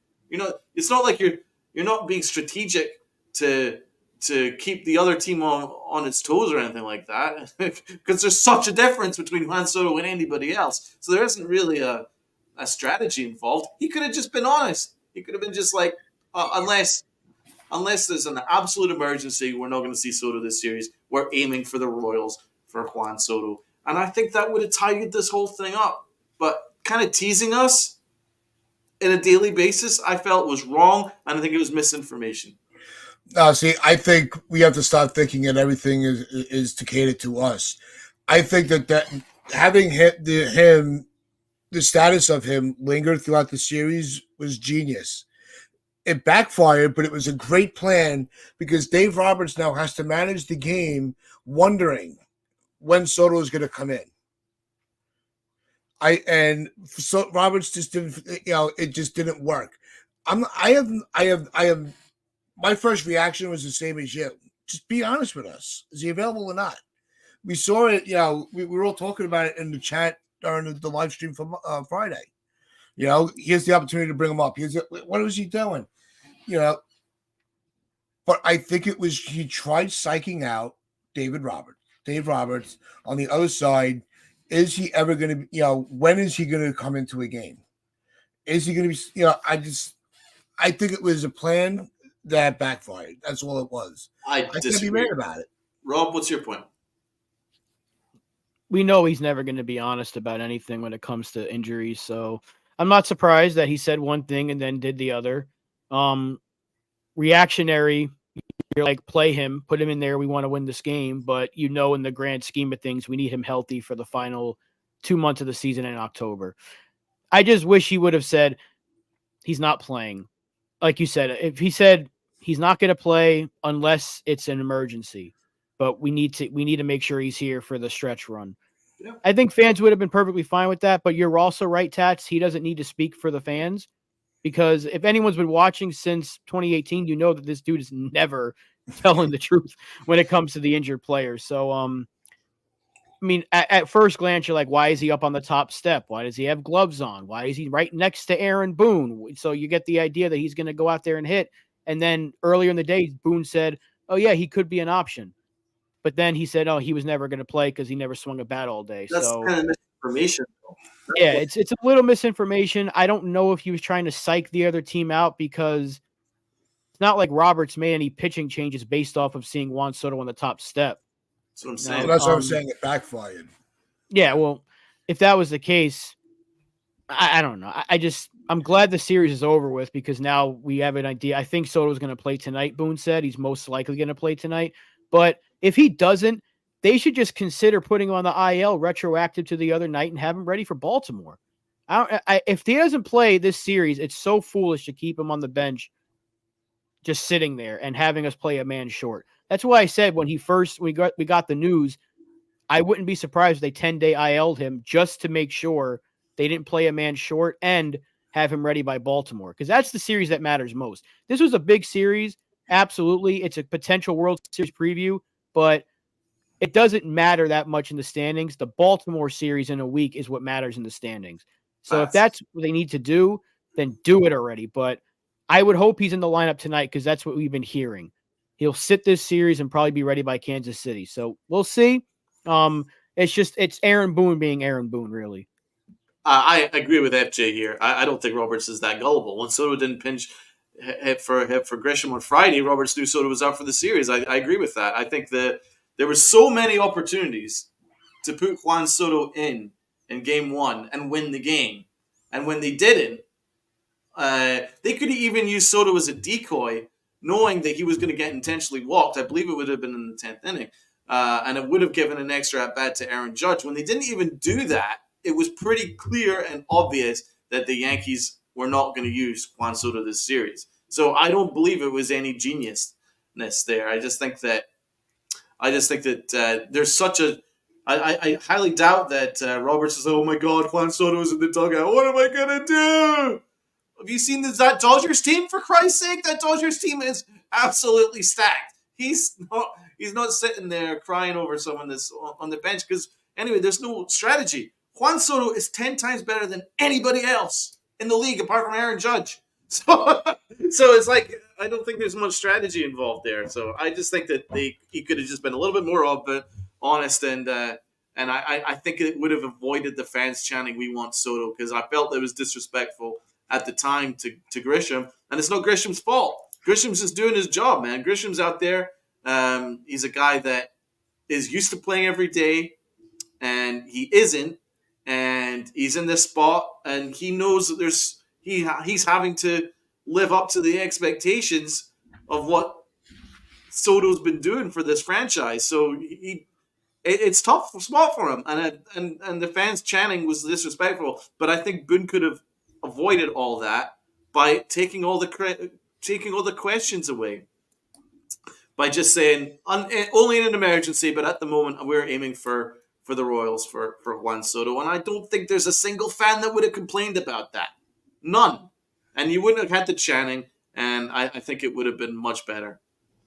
It's not like you're not being strategic to keep the other team on its toes or anything like that, because there's such a difference between Juan Soto and anybody else. So there isn't really a strategy involved. He could have just been honest. He could have been just like, unless there's an absolute emergency, we're not going to see Soto this series. We're aiming for the Royals for Juan Soto. And I think that would have tidied this whole thing up. But kind of teasing us on a daily basis, I felt was wrong, and I think it was misinformation. See, I think we have to start thinking that everything is to cater to us. I think that having him the status of him lingered throughout the series was genius. It backfired, but it was a great plan because Dave Roberts now has to manage the game wondering when Soto is going to come in. So Roberts just didn't, it just didn't work. I have. My first reaction was the same as you. Just be honest with us. Is he available or not? We saw it. We were all talking about it in the chat during the live stream from Friday. Here's the opportunity to bring him up. What was he doing? But I think it was he tried psyching out Dave Roberts on the other side. Is he ever going to, when is he going to come into a game? Is he going to be, I think it was a plan that backfired. That's all it was. I can't be mad about it. Rob, what's your point? We know he's never going to be honest about anything when it comes to injuries. So I'm not surprised that he said one thing and then did the other. Reactionary, you're like, play him, put him in there. We want to win this game. But in the grand scheme of things, we need him healthy for the final 2 months of the season in October. I just wish he would have said he's not playing. Like you said, if he said he's not going to play unless it's an emergency, but we need to make sure he's here for the stretch run. Yeah. I think fans would have been perfectly fine with that, but you're also right, Tats. He doesn't need to speak for the fans because if anyone's been watching since 2018, you know that this dude is never telling the truth when it comes to the injured players. So, at first glance, you're like, why is he up on the top step? Why does he have gloves on? Why is he right next to Aaron Boone? So you get the idea that he's going to go out there and hit. And then earlier in the day, Boone said, oh, yeah, he could be an option. But then he said, oh, he was never going to play because he never swung a bat all day. That's kind of misinformation. Yeah, it's a little misinformation. I don't know if he was trying to psych the other team out because it's not like Roberts made any pitching changes based off of seeing Juan Soto on the top step. That's what I'm saying. That's what I'm saying. It backfired. Yeah, well, if that was the case, I don't know. I'm glad the series is over with because now we have an idea. I think Soto's going to play tonight, Boone said. He's most likely going to play tonight. But if he doesn't, they should just consider putting him on the IL retroactive to the other night and have him ready for Baltimore. If he doesn't play this series, it's so foolish to keep him on the bench just sitting there and having us play a man short. That's why I said when we got the news, I wouldn't be surprised if they 10-day IL'd him just to make sure they didn't play a man short and have him ready by Baltimore because that's the series that matters most. This was a big series. Absolutely. It's a potential World Series preview, but it doesn't matter that much in the standings. The Baltimore series in a week is what matters in the standings. So if that's what they need to do, then do it already. But I would hope he's in the lineup tonight because that's what we've been hearing. He'll sit this series and probably be ready by Kansas City. So we'll see. It's Aaron Boone being Aaron Boone, really. I agree with FJ here. I don't think Roberts is that gullible. When Soto didn't pinch hit for Grisham on Friday, Roberts knew Soto was out for the series. I agree with that. I think that there were so many opportunities to put Juan Soto in Game 1 and win the game. And when they didn't, they could even use Soto as a decoy, knowing that he was going to get intentionally walked. I believe it would have been in the 10th inning. And it would have given an extra at-bat to Aaron Judge. When they didn't even do that, it was pretty clear and obvious that the Yankees were not going to use Juan Soto this series. So I don't believe it was any geniusness there. I just think that there's such a. I highly doubt that Roberts says, "Oh my God, Juan Soto is in the dugout. What am I gonna do?" Have you seen that Dodgers team? For Christ's sake, that Dodgers team is absolutely stacked. He's not sitting there crying over someone that's on the bench because anyway, there's no strategy. Juan Soto is 10 times better than anybody else in the league apart from Aaron Judge. So it's like I don't think there's much strategy involved there. So I just think that he could have just been a little bit more honest and I think it would have avoided the fans chanting "We want Soto" because I felt it was disrespectful at the time to Grisham, and it's not Grisham's fault. Grisham's just doing his job, man. Grisham's out there. He's a guy that is used to playing every day, and he isn't. And he's in this spot, and he knows that he's having to live up to the expectations of what Soto's been doing for this franchise. So it's tough spot for him, and the fans chanting was disrespectful. But I think Boone could have avoided all that by taking all the questions away, by just saying only in an emergency, but at the moment we're aiming for the Royals for Juan Soto, and I don't think there's a single fan that would have complained about that, none, and you wouldn't have had the chanting, and I think it would have been much better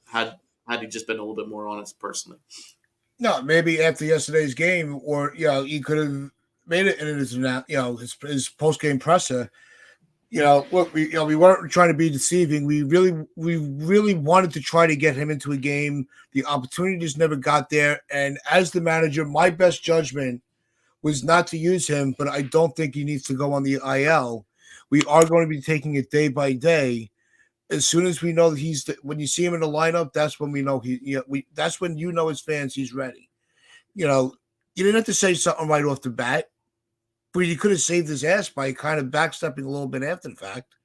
had he just been a little bit more honest personally. No, maybe after yesterday's game, or he could have made it in his post game presser. Look, we weren't trying to be deceiving. We really wanted to try to get him into a game. The opportunity just never got there. And as the manager, my best judgment was not to use him, but I don't think he needs to go on the IL. We are going to be taking it day by day. As soon as we know that when you see him in the lineup, that's when we know that's when as fans he's ready. You didn't have to say something right off the bat, but you could have saved his ass by kind of backstepping a little bit after the fact.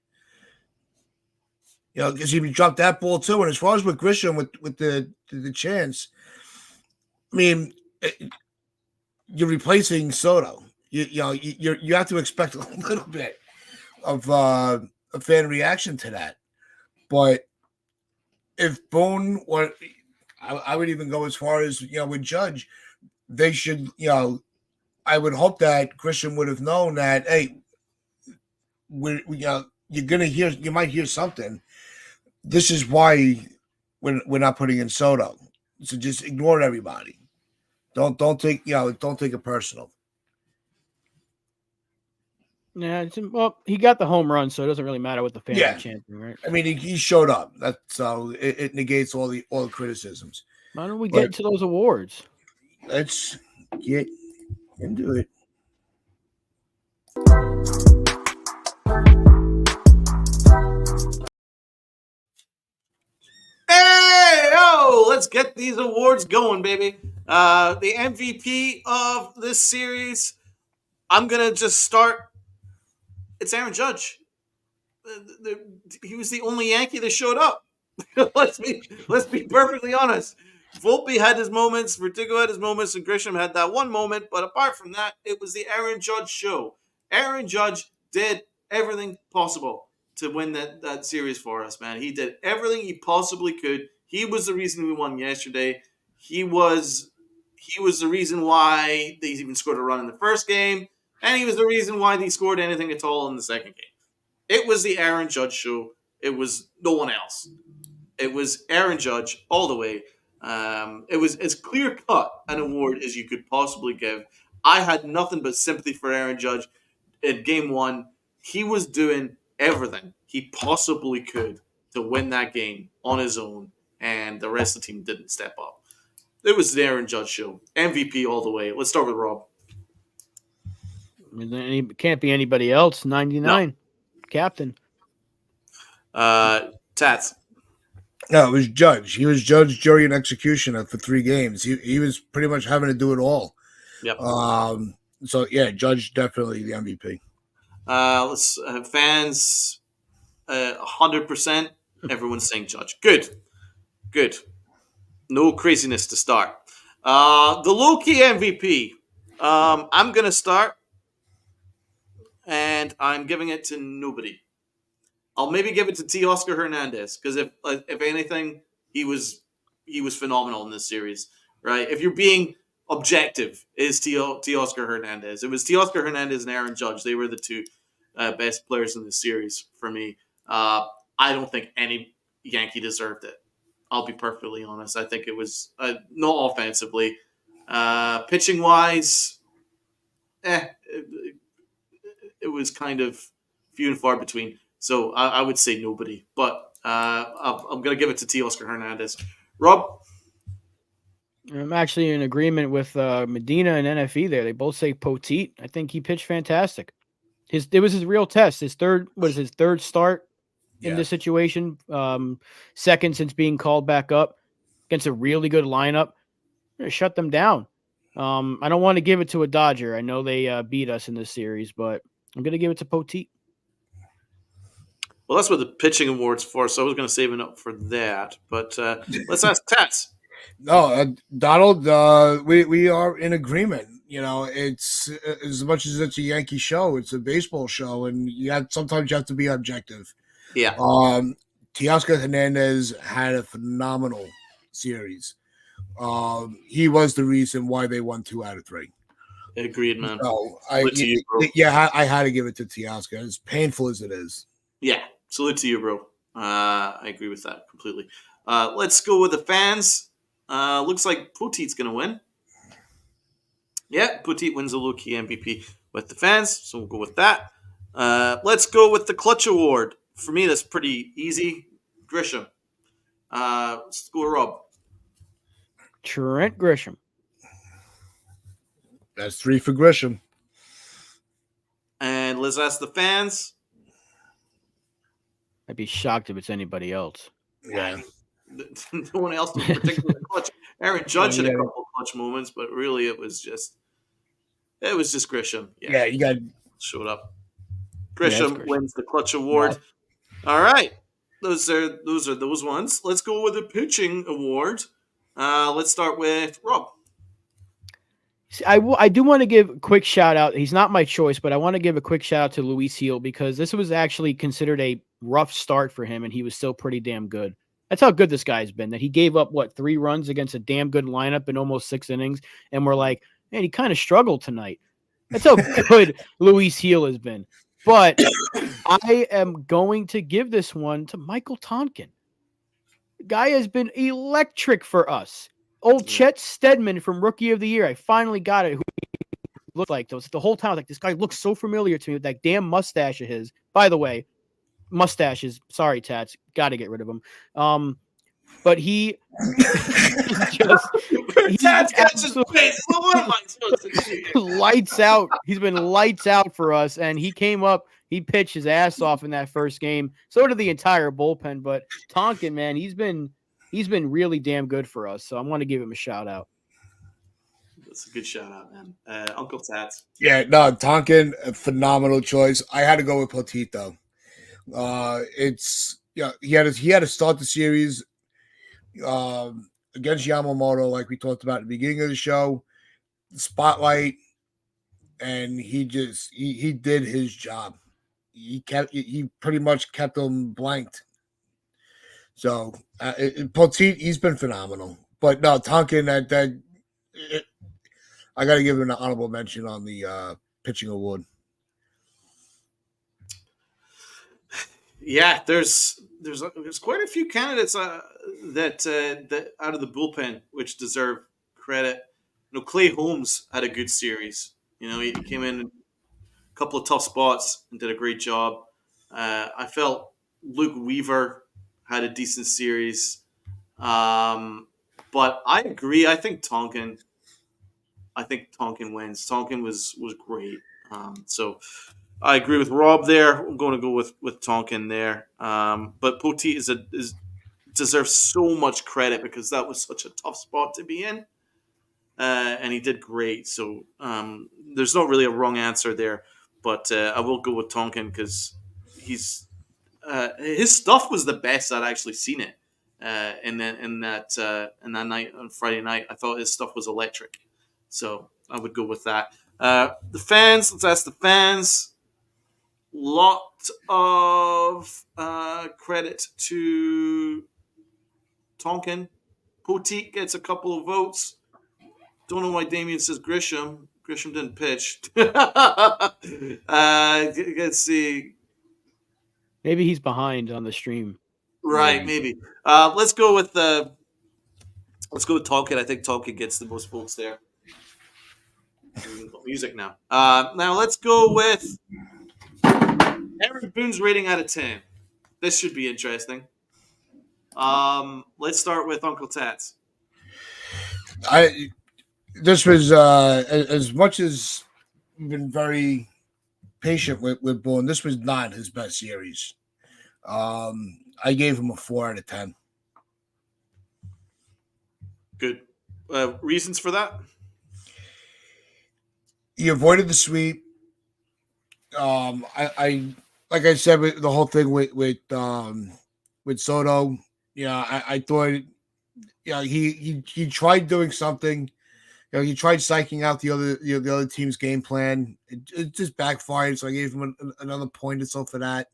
Because he dropped that ball too. And as far as with Grisham with the chance, I mean, you're replacing Soto. You have to expect a little bit of a fan reaction to that. But if Boone, or I would even go as far as with Judge, they should I would hope that Grisham would have known that, hey, you might hear something. This is why we're not putting in Soto. So just ignore everybody. Don't take it personal. Yeah, well, he got the home run, so it doesn't really matter what the fans are chanting, right? I mean, he showed up. That's so it negates all the criticisms. Why don't we get into those awards? Let's get into it. Hey, let's get these awards going, baby. The MVP of this series, I'm gonna just start. It's Aaron Judge. He was the only Yankee that showed up. let's be perfectly honest. Volpe had his moments, Vertigo had his moments, and Grisham had that one moment. But apart from that, it was the Aaron Judge show. Aaron Judge did everything possible to win that series for us, man. He did everything he possibly could. He was the reason we won yesterday. He was the reason why they even scored a run in the first game, and he was the reason why they scored anything at all in the second game. It was the Aaron Judge show. It was no one else. It was Aaron Judge all the way. It was as clear-cut an award as you could possibly give. I had nothing but sympathy for Aaron Judge in Game 1. He was doing everything he possibly could to win that game on his own, and the rest of the team didn't step up. It was the Aaron Judge show. MVP all the way. Let's start with Rob. It can't be anybody else. 99. No. Captain. Tats. No, it was Judge. He was judge, jury, and executioner for 3 games. He was pretty much having to do it all. Yep. So yeah, Judge definitely the MVP. Let's fans, 100%. Everyone's saying Judge. Good. No craziness to start. The low-key MVP. I'm gonna start, and I'm giving it to nobody. I'll maybe give it to Teoscar Hernandez, because if anything, he was phenomenal in this series, right? If you're being objective, is Teoscar Hernandez. It was Teoscar Hernandez and Aaron Judge. They were the 2 best players in this series for me. I don't think any Yankee deserved it. I'll be perfectly honest. I think it was not offensively. Pitching wise, it was kind of few and far between. So I would say nobody, but I'm going to give it to Teoscar Hernandez. Rob? I'm actually in agreement with Medina and NFE there. They both say Poteet. I think he pitched fantastic. It was his real test. His third start in this situation. Second since being called back up against a really good lineup. Shut them down. I don't want to give it to a Dodger. I know they beat us in this series, but I'm going to give it to Poteet. Well, that's what the pitching award's for, so I was going to save it up for that. But let's ask Tats. No, Donald, we are in agreement. It's as much as it's a Yankee show, it's a baseball show, and sometimes you have to be objective. Yeah, Teoscar Hernandez had a phenomenal series. He was the reason why they won 2 out of 3. agreed, man. So Salute to you, bro. I had to give it to Teoscar, as painful as it is. Yeah, salute to you, bro. I agree with that completely. Let's go with the fans. Looks like Poteet's going to win. Yeah, Poteet wins the low-key MVP with the fans, so we'll go with that. Let's go with the Clutch Award. For me, that's pretty easy. Grisham. Let's go with Rob. Trent Grisham. That's 3 for Grisham. And let's ask the fans. I'd be shocked if it's anybody else. Yeah. No one else was particularly clutch. Aaron Judge had a couple clutch moments, but really it was just Grisham. Yeah, you got showed up. Grisham Grisham wins the Clutch Award. Yeah. All right, those are those ones. Let's go with the Pitching Award. Let's start with Rob. I do want to give a quick shout out. He's not my choice, but I want to give a quick shout out to Luis Gil because this was actually considered a rough start for him, and he was still pretty damn good. That's how good this guy's been. That he gave up 3 runs against a damn good lineup in almost 6 innings, and we're like, man, he kind of struggled tonight. That's how good Luis Gil has been. But I am going to give this one to Michael Tonkin. The guy has been electric for us. Old Chet Steadman from Rookie of the Year. I finally got it. Who he looked like those the whole time. I was like, this guy looks so familiar to me with that damn mustache of his. By the way, mustaches. Sorry, Tats. Got to get rid of him. But he just Tats catches face. What am I supposed to do? Lights out. He's been lights out for us, and he came up. He pitched his ass off in that first game. So did the entire bullpen. But Tonkin, man, he's been really damn good for us. So I want to give him a shout out. That's a good shout out, man. Uncle Tats. Yeah, no, Tonkin, a phenomenal choice. I had to go with Poteet though. He had to start the series against Yamamoto, like we talked about at the beginning of the show. The spotlight, and he did his job. He pretty much kept them blanked. So Poteet, he's been phenomenal. But no, Tonkin, I got to give him an honorable mention on the pitching award. Yeah, there's quite a few candidates that out of the bullpen which deserve credit. Clay Holmes had a good series. He came in a couple of tough spots and did a great job. I felt Luke Weaver had a decent series. But I agree. I think Tonkin wins. Tonkin was great. So I agree with Rob there. I'm going to go with Tonkin there. But Poteet deserves so much credit because that was such a tough spot to be in. And he did great. So there's not really a wrong answer there. But I will go with Tonkin because his stuff was the best I'd actually seen it. In that night on Friday night, I thought his stuff was electric. So I would go with that. The fans, let's ask the fans. Lot of credit to Tonkin. Poteet gets a couple of votes. Don't know why Damien says Grisham. Grisham didn't pitch. Let's see. Maybe he's behind on the stream. Right, maybe. Let's go with Tonkin. I think Tonkin gets the most votes there. Music now. Now let's go with Aaron Boone's rating out of 10. This should be interesting. Let's start with Uncle Tats. This was as much as we've been very patient with Boone. This was not his best series. I gave him a 4 out of 10. Good. Reasons for that? He avoided the sweep. I like I said with the whole thing with Soto. I thought he tried doing something. He tried psyching out the other team's game plan. It just backfired. So I gave him another point or so for that.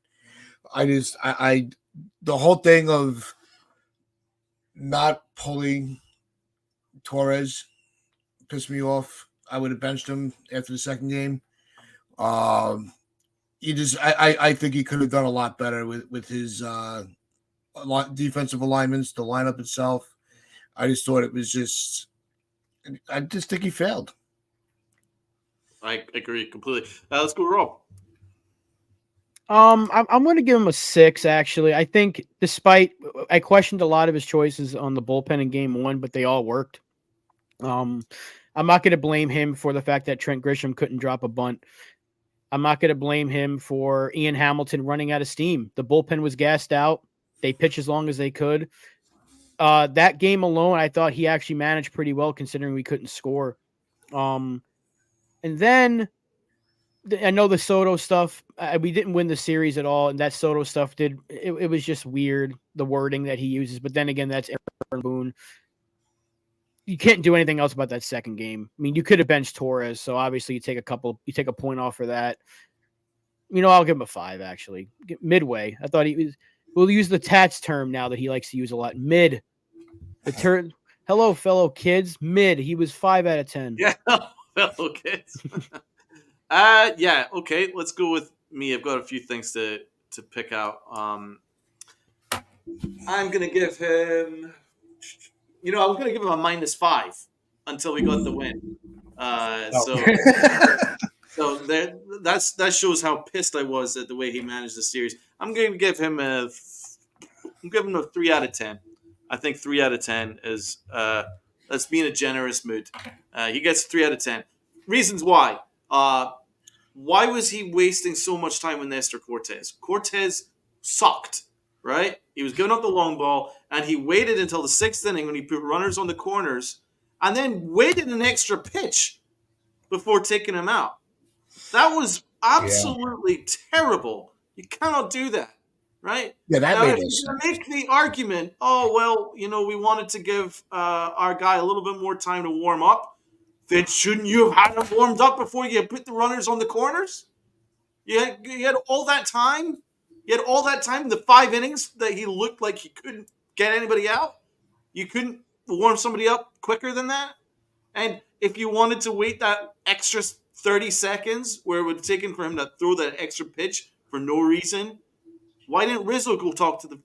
I the whole thing of not pulling Torres pissed me off. I would have benched him after the second game. I think he could have done a lot better with his defensive alignments, the lineup itself. I just thought it was just. I just think he failed. I agree completely. Let's go, Rob. I'm going to give him a 6. Actually, I think despite I questioned a lot of his choices on the bullpen in Game 1, but they all worked. I'm not going to blame him for the fact that Trent Grisham couldn't drop a bunt. I'm not going to blame him for Ian Hamilton running out of steam. The bullpen was gassed out. They pitched as long as they could. That game alone, I thought he actually managed pretty well considering we couldn't score. And then I know the Soto stuff, we didn't win the series at all. And that Soto stuff it was just weird, the wording that he uses. But then again, that's Aaron Boone. You can't do anything else about that second game. I mean, you could have benched Torres. So obviously you take a point off for that. I'll give him a 5 actually. Midway. I thought we'll use the Tats term now that he likes to use a lot. Mid. Hello, fellow kids. Mid. He was 5 out of 10. Yeah, fellow kids. Yeah, okay. Let's go with me. I've got a few things to pick out. I'm gonna give him. I was gonna give him a -5 until we got the win. So that shows how pissed I was at the way he managed the series. I'm going to give him a 3 out of 10. I think 3 out of 10 is let's be in a generous mood. He gets 3 out of 10. Reasons why. Why was he wasting so much time with Nestor Cortes? Cortes sucked, right? He was giving up the long ball, and he waited until the 6th inning when he put runners on the corners, and then waited an extra pitch before taking him out. That was absolutely terrible. You cannot do that, right? Yeah, that now, made if sense. you make the argument, we wanted to give our guy a little bit more time to warm up, then shouldn't you have had him warmed up before you put the runners on the corners? You had all that time? You had all that time in the 5 innings that he looked like he couldn't get anybody out? You couldn't warm somebody up quicker than that? And if you wanted to wait that extra 30 seconds where it would have taken for him to throw that extra pitch for no reason, why didn't Rizzo go talk to the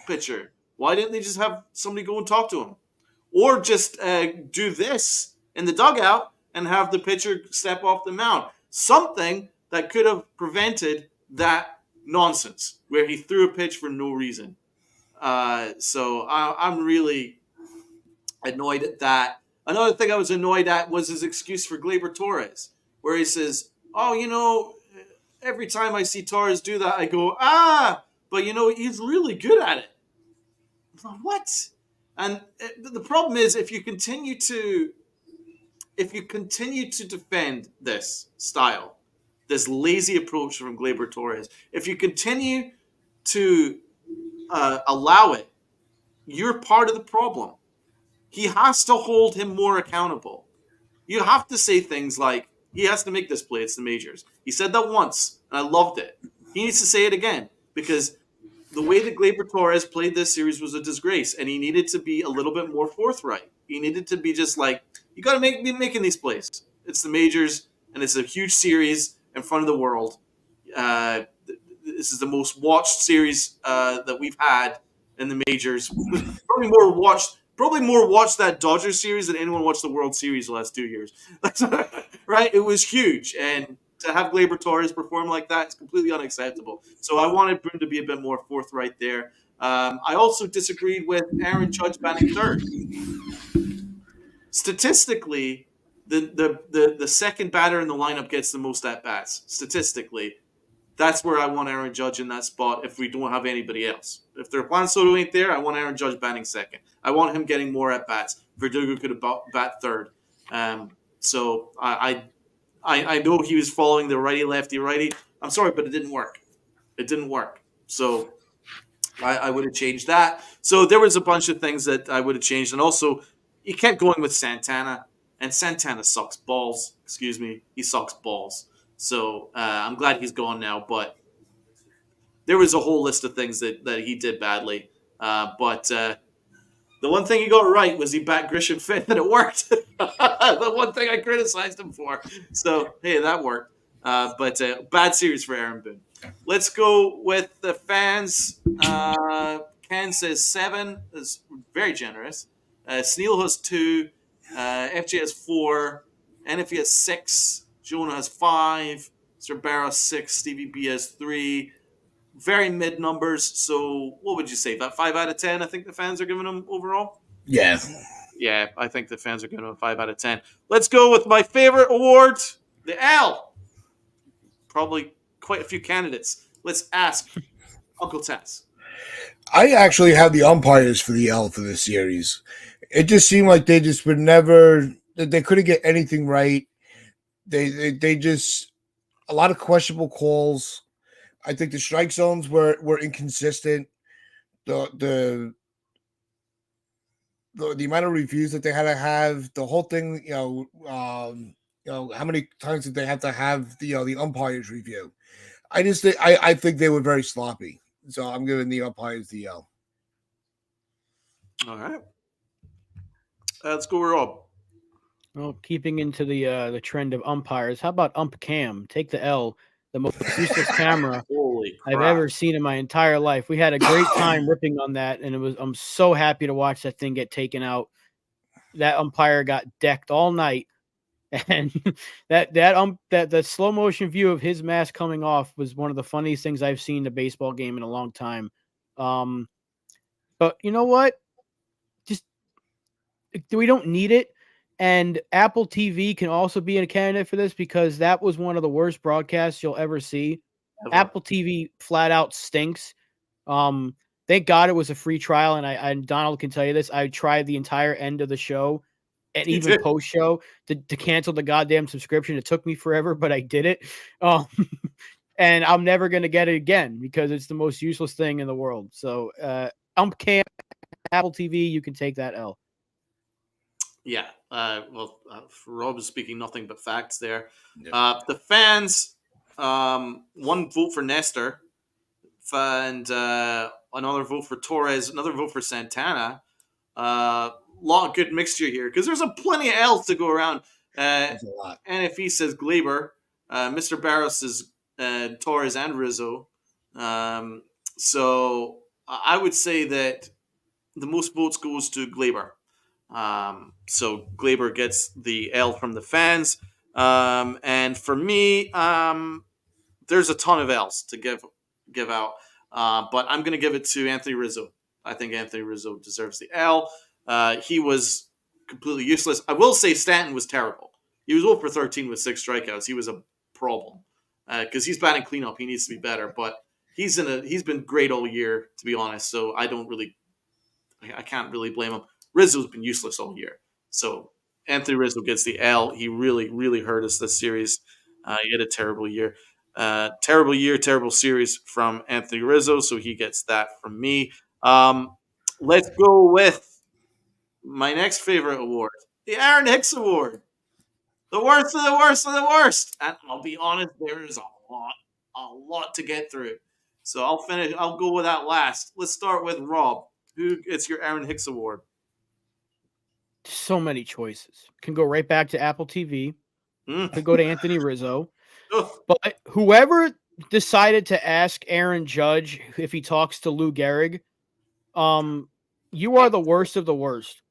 pitcher? Why didn't they just have somebody go and talk to him? Or just do this in the dugout and have the pitcher step off the mound. Something that could have prevented that nonsense where he threw a pitch for no reason. So I'm really annoyed at that. Another thing I was annoyed at was his excuse for Gleyber Torres, where he says, every time I see Torres do that, I go, but he's really good at it. I'm like, what? And the problem is if you continue to defend this style, this lazy approach from Gleyber Torres, if you continue to allow it, you're part of the problem. He has to hold him more accountable. You have to say things like, he has to make this play, it's the majors. He said that once, and I loved it. He needs to say it again, because the way that Gleyber Torres played this series was a disgrace, and he needed to be a little bit more forthright. He needed to be just like, you got to be making these plays. It's the majors, and it's a huge series in front of the world. This is the most watched series that we've had in the majors. Probably more watched that Dodgers series than anyone watched the World Series the last 2 years. Right? It was huge. And to have Gleyber Torres perform like that is completely unacceptable. So I wanted Boone to be a bit more forthright there. I also disagreed with Aaron Judge batting third. Statistically, the second batter in the lineup gets the most at-bats. Statistically. That's where I want Aaron Judge in that spot if we don't have anybody else. If their Juan Soto ain't there, I want Aaron Judge batting second. I want him getting more at-bats. Verdugo could have bat third. So I know he was following the righty-lefty-righty. I'm sorry, but it didn't work. It didn't work. So I would have changed that. So there was a bunch of things that I would have changed, and also you kept going with Santana, and Santana sucks balls. Excuse me, he sucks balls. So I'm glad he's gone now, but there was a whole list of things that he did badly. But the one thing he got right was he backed Grisham fifth, and it worked. The one thing I criticized him for. So, hey, that worked. But bad series for Aaron Boone. Let's go with the fans. Ken says 7 is very generous. Sneal has 2. FJ has 4. NFE has 6. Jonah has 5. Sir Barrow 6. Stevie B has 3. Very mid numbers. So, what would you say? About 5 out of 10, I think the fans are giving him overall? Yeah. Yeah, I think the fans are giving him a 5 out of 10. Let's go with my favorite award, the L. Probably quite a few candidates. Let's ask Uncle Tess. I actually have the umpires for the L for this series. It just seemed like they just would never, they couldn't get anything right. They just, a lot of questionable calls. I think the strike zones were inconsistent. The the amount of reviews that they had to have, the whole thing, how many times did they have to have the umpires review? I think they were very sloppy. So I'm giving the umpires the L. All right. Let's go, Rob. Well, keeping into the trend of umpires, how about Ump Cam? Take the L, the most useless camera Holy crap. I've ever seen in my entire life. We had a great time ripping on that, and I'm so happy to watch that thing get taken out. That umpire got decked all night, and the slow motion view of his mask coming off was one of the funniest things I've seen in a baseball game in a long time. But you know what? Just we don't need it. And Apple TV can also be a candidate for this because that was one of the worst broadcasts you'll ever see. Ever. Apple TV flat out stinks. Thank God it was a free trial, and Donald can tell you this. I tried the entire end of the show and even post show to cancel the goddamn subscription. It took me forever, but I did it. And I'm never gonna get it again because it's the most useless thing in the world. So Cam, Apple TV, you can take that L. Yeah. Rob is speaking nothing but facts there. Yep. The fans, one vote for Nestor, and another vote for Torres, another vote for Santana. Lot of good mixture here because there's plenty of L's to go around. That's a lot. And if he says Glaber, Mr. Barros says Torres and Rizzo. So I would say that the most votes goes to Glaber. So Glaber gets the L from the fans. And for me, there's a ton of L's to give out. But I'm going to give it to Anthony Rizzo. I think Anthony Rizzo deserves the L. He was completely useless. I will say Stanton was terrible. He was 0 for 13 with 6 strikeouts. He was a problem because he's batting cleanup. He needs to be better. But he's been great all year, to be honest. So I can't really blame him. Rizzo's been useless all year. So Anthony Rizzo gets the L. He really, really hurt us this series. He had a terrible year. Terrible series from Anthony Rizzo. So he gets that from me. Let's go with my next favorite award, the Aaron Hicks Award. The worst of the worst of the worst. And I'll be honest, there is a lot to get through. So I'll go with that last. Let's start with Rob. Who gets your Aaron Hicks Award? So many choices. Can go right back to Apple TV. Could go to Anthony Rizzo. But whoever decided to ask Aaron Judge if he talks to Lou Gehrig, you are the worst of the worst.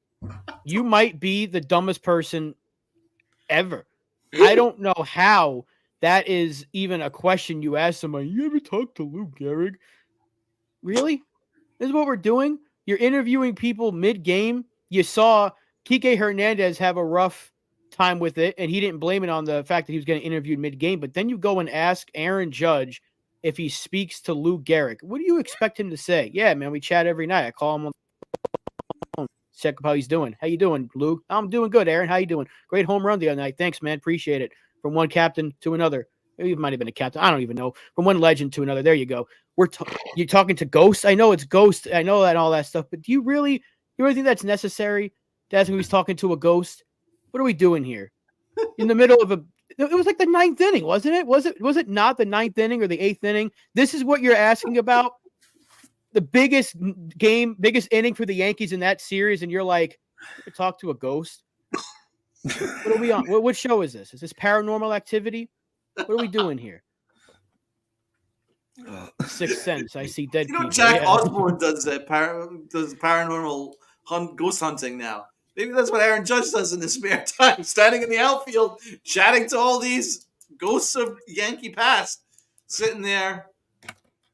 You might be the dumbest person ever. I don't know how that is even a question you ask somebody. You ever talk to Lou Gehrig? Really? This is what we're doing? You're interviewing people mid-game. You saw Kike Hernandez have a rough time with it, and he didn't blame it on the fact that he was getting interviewed mid-game. But then you go and ask Aaron Judge if he speaks to Lou Gehrig. What do you expect him to say? Yeah, man, we chat every night. I call him on the phone, check how he's doing. How you doing, Lou? I'm doing good, Aaron. How you doing? Great home run the other night. Thanks, man. Appreciate it. From one captain to another. Maybe it might have been a captain. I don't even know. From one legend to another. There you go. You're talking to ghosts. I know it's ghost. I know that and all that stuff. But do you really think that's necessary to ask him if he's talking to a ghost? What are we doing here? In the middle of it was like the 9th inning, wasn't it? Was it not the 9th inning or the 8th inning? This is what you're asking about? The biggest inning for the Yankees in that series, and you're like, talk to a ghost? What are we on? What show is this? Is this Paranormal Activity? What are we doing here? Sixth Sense. I see dead people. Jack Osborne does paranormal ghost hunting now. Maybe that's what Aaron Judge does in his spare time, standing in the outfield, chatting to all these ghosts of Yankee past, sitting there,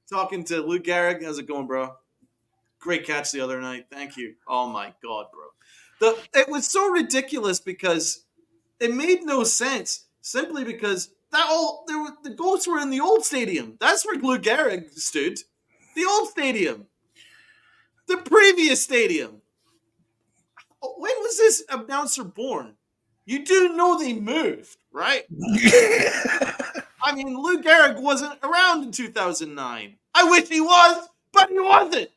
talking to Lou Gehrig. How's it going, bro? Great catch the other night. Thank you. Oh, my God, bro. It was so ridiculous because it made no sense, simply because the ghosts were in the old stadium. That's where Lou Gehrig stood. The old stadium. The previous stadium. When was this announcer born? You do know they moved, right? I mean, Lou Gehrig wasn't around in 2009. I wish he was, but he wasn't.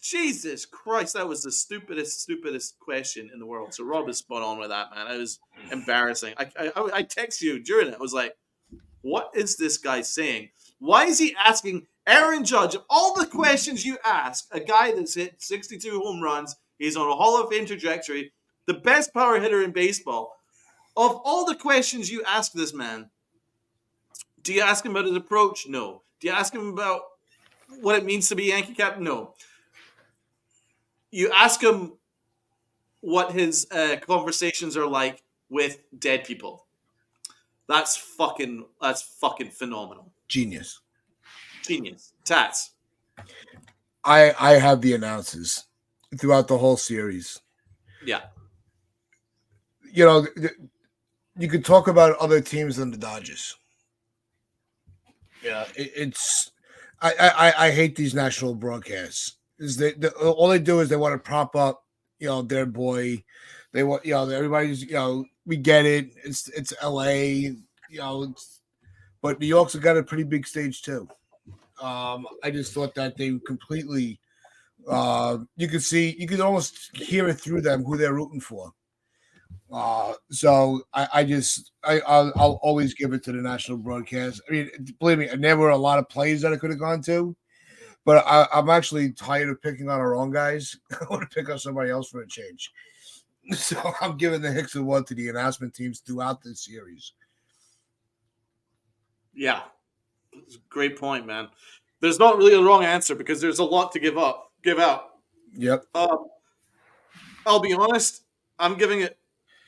Jesus Christ, that was the stupidest question in the world. So Rob is spot on with that, man. It was embarrassing. I text you during it. I was like, what is this guy saying? Why is he asking Aaron Judge, of all the questions you ask, a guy that's hit 62 home runs, he's on a Hall of Fame trajectory, the best power hitter in baseball, of all the questions you ask this man, do you ask him about his approach? No. Do you ask him about what it means to be Yankee captain? No. You ask him what his conversations are like with dead people. That's fucking phenomenal. Genius. Tats. I have the announcers throughout the whole series. Yeah. You know, you could talk about other teams than the Dodgers. Yeah, I hate these national broadcasts. All they do is they want to prop up, their boy. They want, everybody's, we get it. It's LA, but New York's got a pretty big stage too. I just thought that they completely, you could almost hear it through them who they're rooting for. So I'll always give it to the national broadcast. I mean, believe me, there were a lot of plays that I could have gone to. But I'm actually tired of picking on our own guys. I want to pick on somebody else for a change. So I'm giving the Hicks Award to the announcement teams throughout this series. Yeah. Great point, man. There's not really a wrong answer because there's a lot to give out. Yep. I'll be honest. I'm giving it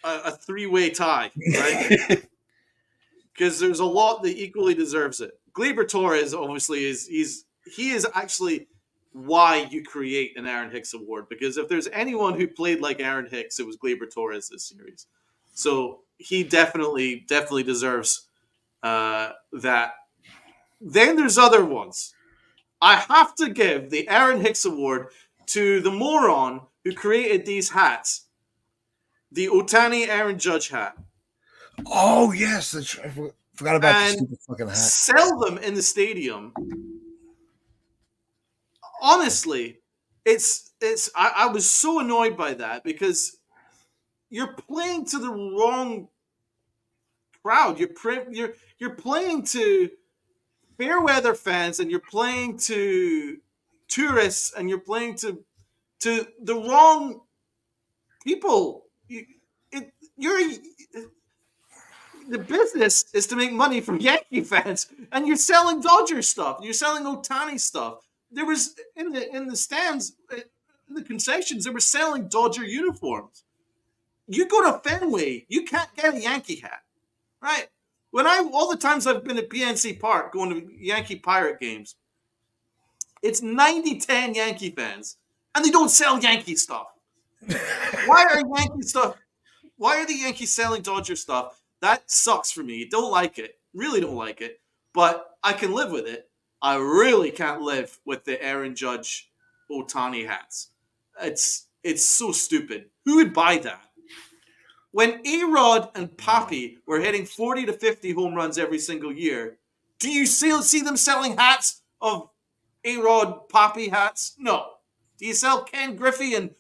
a 3-way tie, right? Because there's a lot that equally deserves it. Gleyber Torres obviously he is actually why you create an Aaron Hicks Award, because if there's anyone who played like Aaron Hicks, it was Gleyber Torres this series. So he definitely deserves that. Then there's other ones. I have to give the Aaron Hicks Award to the moron who created these hats. The Ohtani Aaron Judge hat. Oh, yes. I forgot about the stupid fucking hat. Sell them in the stadium. Honestly, I was so annoyed by that because you're playing to the wrong crowd. You're playing to fair weather fans, and you're playing to tourists, and you're playing to the wrong people. The business is to make money from Yankee fans, and you're selling Dodger stuff. You're selling Ohtani stuff. There was in the stands, in the concessions, they were selling Dodger uniforms. You go to Fenway, you can't get a Yankee hat, right? All the times I've been at PNC Park going to Yankee Pirate games, it's 90-10 Yankee fans, and they don't sell Yankee stuff. Why are the Yankees selling Dodger stuff? That sucks for me. Don't like it. Really don't like it. But I can live with it. I really can't live with the Aaron Judge Ohtani hats. It's so stupid. Who would buy that? When A-Rod and Papi were hitting 40 to 50 home runs every single year, do you still see them selling hats of A-Rod Poppy hats? No. Do you sell Ken Griffey and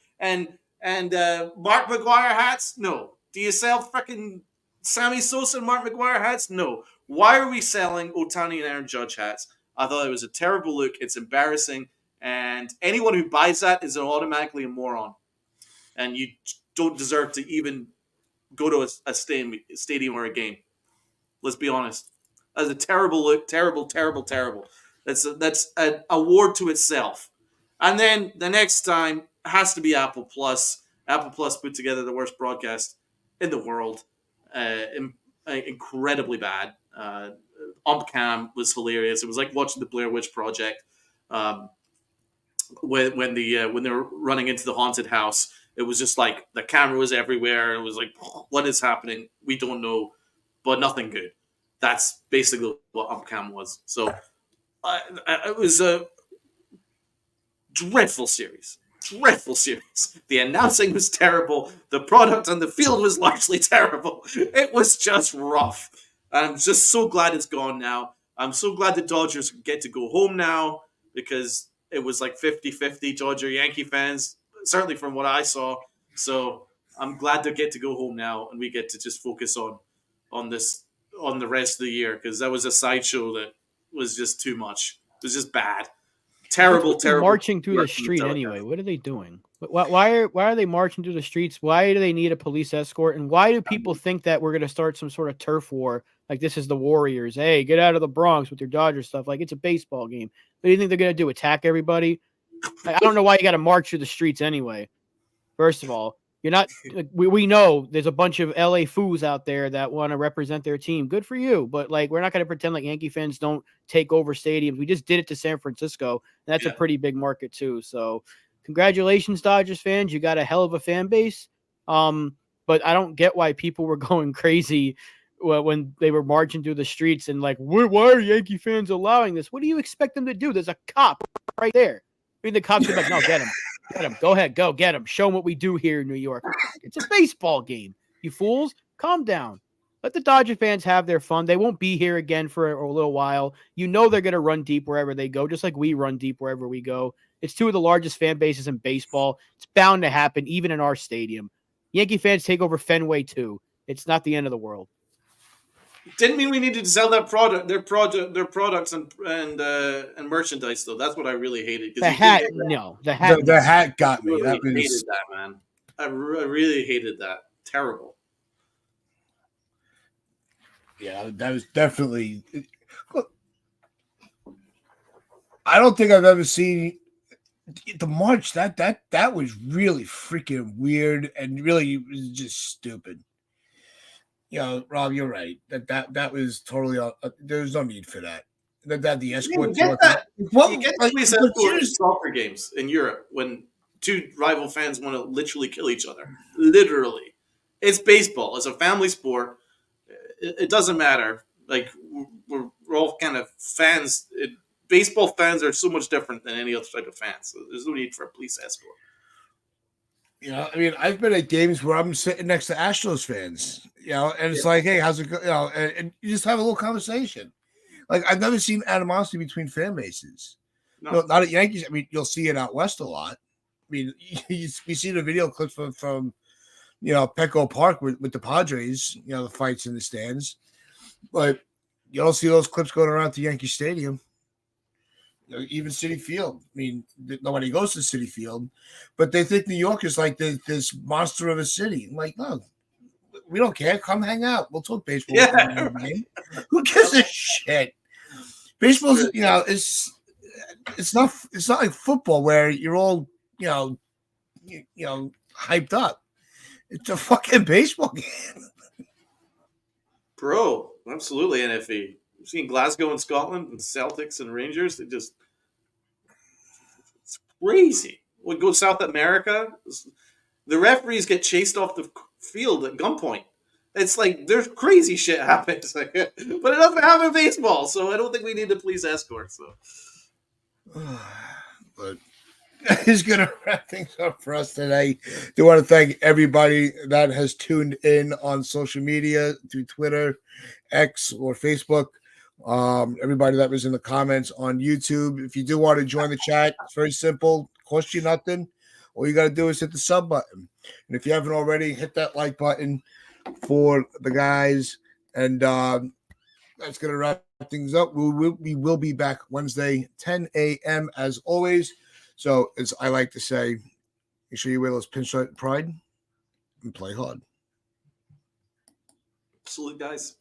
Mark McGuire hats? No. Do you sell freaking Sammy Sosa and Mark McGuire hats? No. Why are we selling Otani and Aaron Judge hats? I thought it was a terrible look. It's embarrassing. And anyone who buys that is automatically a moron. And you don't deserve to even go to a stadium or a game. Let's be honest. That's a terrible look. Terrible, terrible, terrible. That's an award to itself. And then the next time has to be Apple Plus. Apple Plus put together the worst broadcast in the world. Incredibly bad. Cam was hilarious. It was like watching the Blair Witch Project. When they're running into the haunted house, it was just like the camera was everywhere. It was like, what is happening? We don't know, but nothing good. That's basically what Cam was. So it was a dreadful series. Dreadful series. The announcing was terrible. The product on the field was largely terrible. It was just rough. I'm just so glad it's gone now. I'm so glad the Dodgers get to go home now because it was like 50-50 Dodger Yankee fans, certainly from what I saw. So I'm glad they get to go home now and we get to just focus on the rest of the year because that was a sideshow that was just too much. It was just bad. Terrible. Marching through the street anyway. What are they doing? Why are they marching through the streets? Why do they need a police escort? And why do people think that we're going to start some sort of turf war? Like this is the Warriors. Hey, get out of the Bronx with your Dodgers stuff. Like it's a baseball game. What do you think they're going to do? Attack everybody? I don't know why you got to march through the streets anyway. First of all, you're not. We know there's a bunch of LA foos out there that want to represent their team. Good for you, but like we're not going to pretend like Yankee fans don't take over stadiums. We just did it to San Francisco. And that's a pretty big market too. So, congratulations, Dodgers fans. You got a hell of a fan base. But I don't get why people were going crazy when they were marching through the streets and like, why are Yankee fans allowing this? What do you expect them to do? There's a cop right there. I mean, the cops are like, no, get him. Get him. Go ahead. Go get him. Show him what we do here in New York. It's a baseball game. You fools, calm down. Let the Dodger fans have their fun. They won't be here again for a little while. You know they're going to run deep wherever they go, just like we run deep wherever we go. It's two of the largest fan bases in baseball. It's bound to happen, even in our stadium. Yankee fans take over Fenway, too. It's not the end of the world. Didn't mean we needed to sell their products and merchandise though. That's what I really hated. The hat, no, the hat got me. I really hated that, man. I really hated that. Terrible. Yeah, that was definitely. Look, I don't think I've ever seen the march. That was really freaking weird and really was just stupid. You know, Rob, you're right. That was totally. There's no need for that. That the escort. You get that. You get police escorts soccer games in Europe when two rival fans want to literally kill each other. Literally, it's baseball. It's a family sport. It doesn't matter. Like we're all kind of fans. Baseball fans are so much different than any other type of fans. So there's no need for a police escort. You know, I mean, I've been at games where I'm sitting next to Astros fans, you know, and it's like, hey, how's it go? You know, and you just have a little conversation. Like, I've never seen animosity between fan bases. No. You know, not at Yankees. I mean, you'll see it out west a lot. I mean, we see the video clips from you know, Petco Park with the Padres, you know, the fights in the stands. But you don't see those clips going around to Yankee Stadium. Even Citi Field. I mean, nobody goes to Citi Field, but they think New York is like this monster of a city. I'm like, no, we don't care. Come hang out. We'll talk baseball. Yeah. Who gives a shit? Baseball's, you know, it's not like football where you're all, you know, hyped up. It's a fucking baseball game. Bro, absolutely NFE. You've seen Glasgow and Scotland and Celtics and Rangers. It's crazy. We go to South America. The referees get chased off the field at gunpoint. It's like there's crazy shit happens. But it doesn't happen in baseball, so I don't think we need a police escort. So, but that is going to wrap things up for us today. Do want to thank everybody that has tuned in on social media through Twitter, X, or Facebook. Everybody that was in the comments on YouTube. If you do want to join the chat, it's very simple. Cost you nothing. All you got to do is hit the sub button. And if you haven't already, hit that like button for the guys. And that's going to wrap things up. We will be back Wednesday, 10 a.m. as always. So, as I like to say, make sure you wear those pinstripe pride and play hard. Absolutely, guys.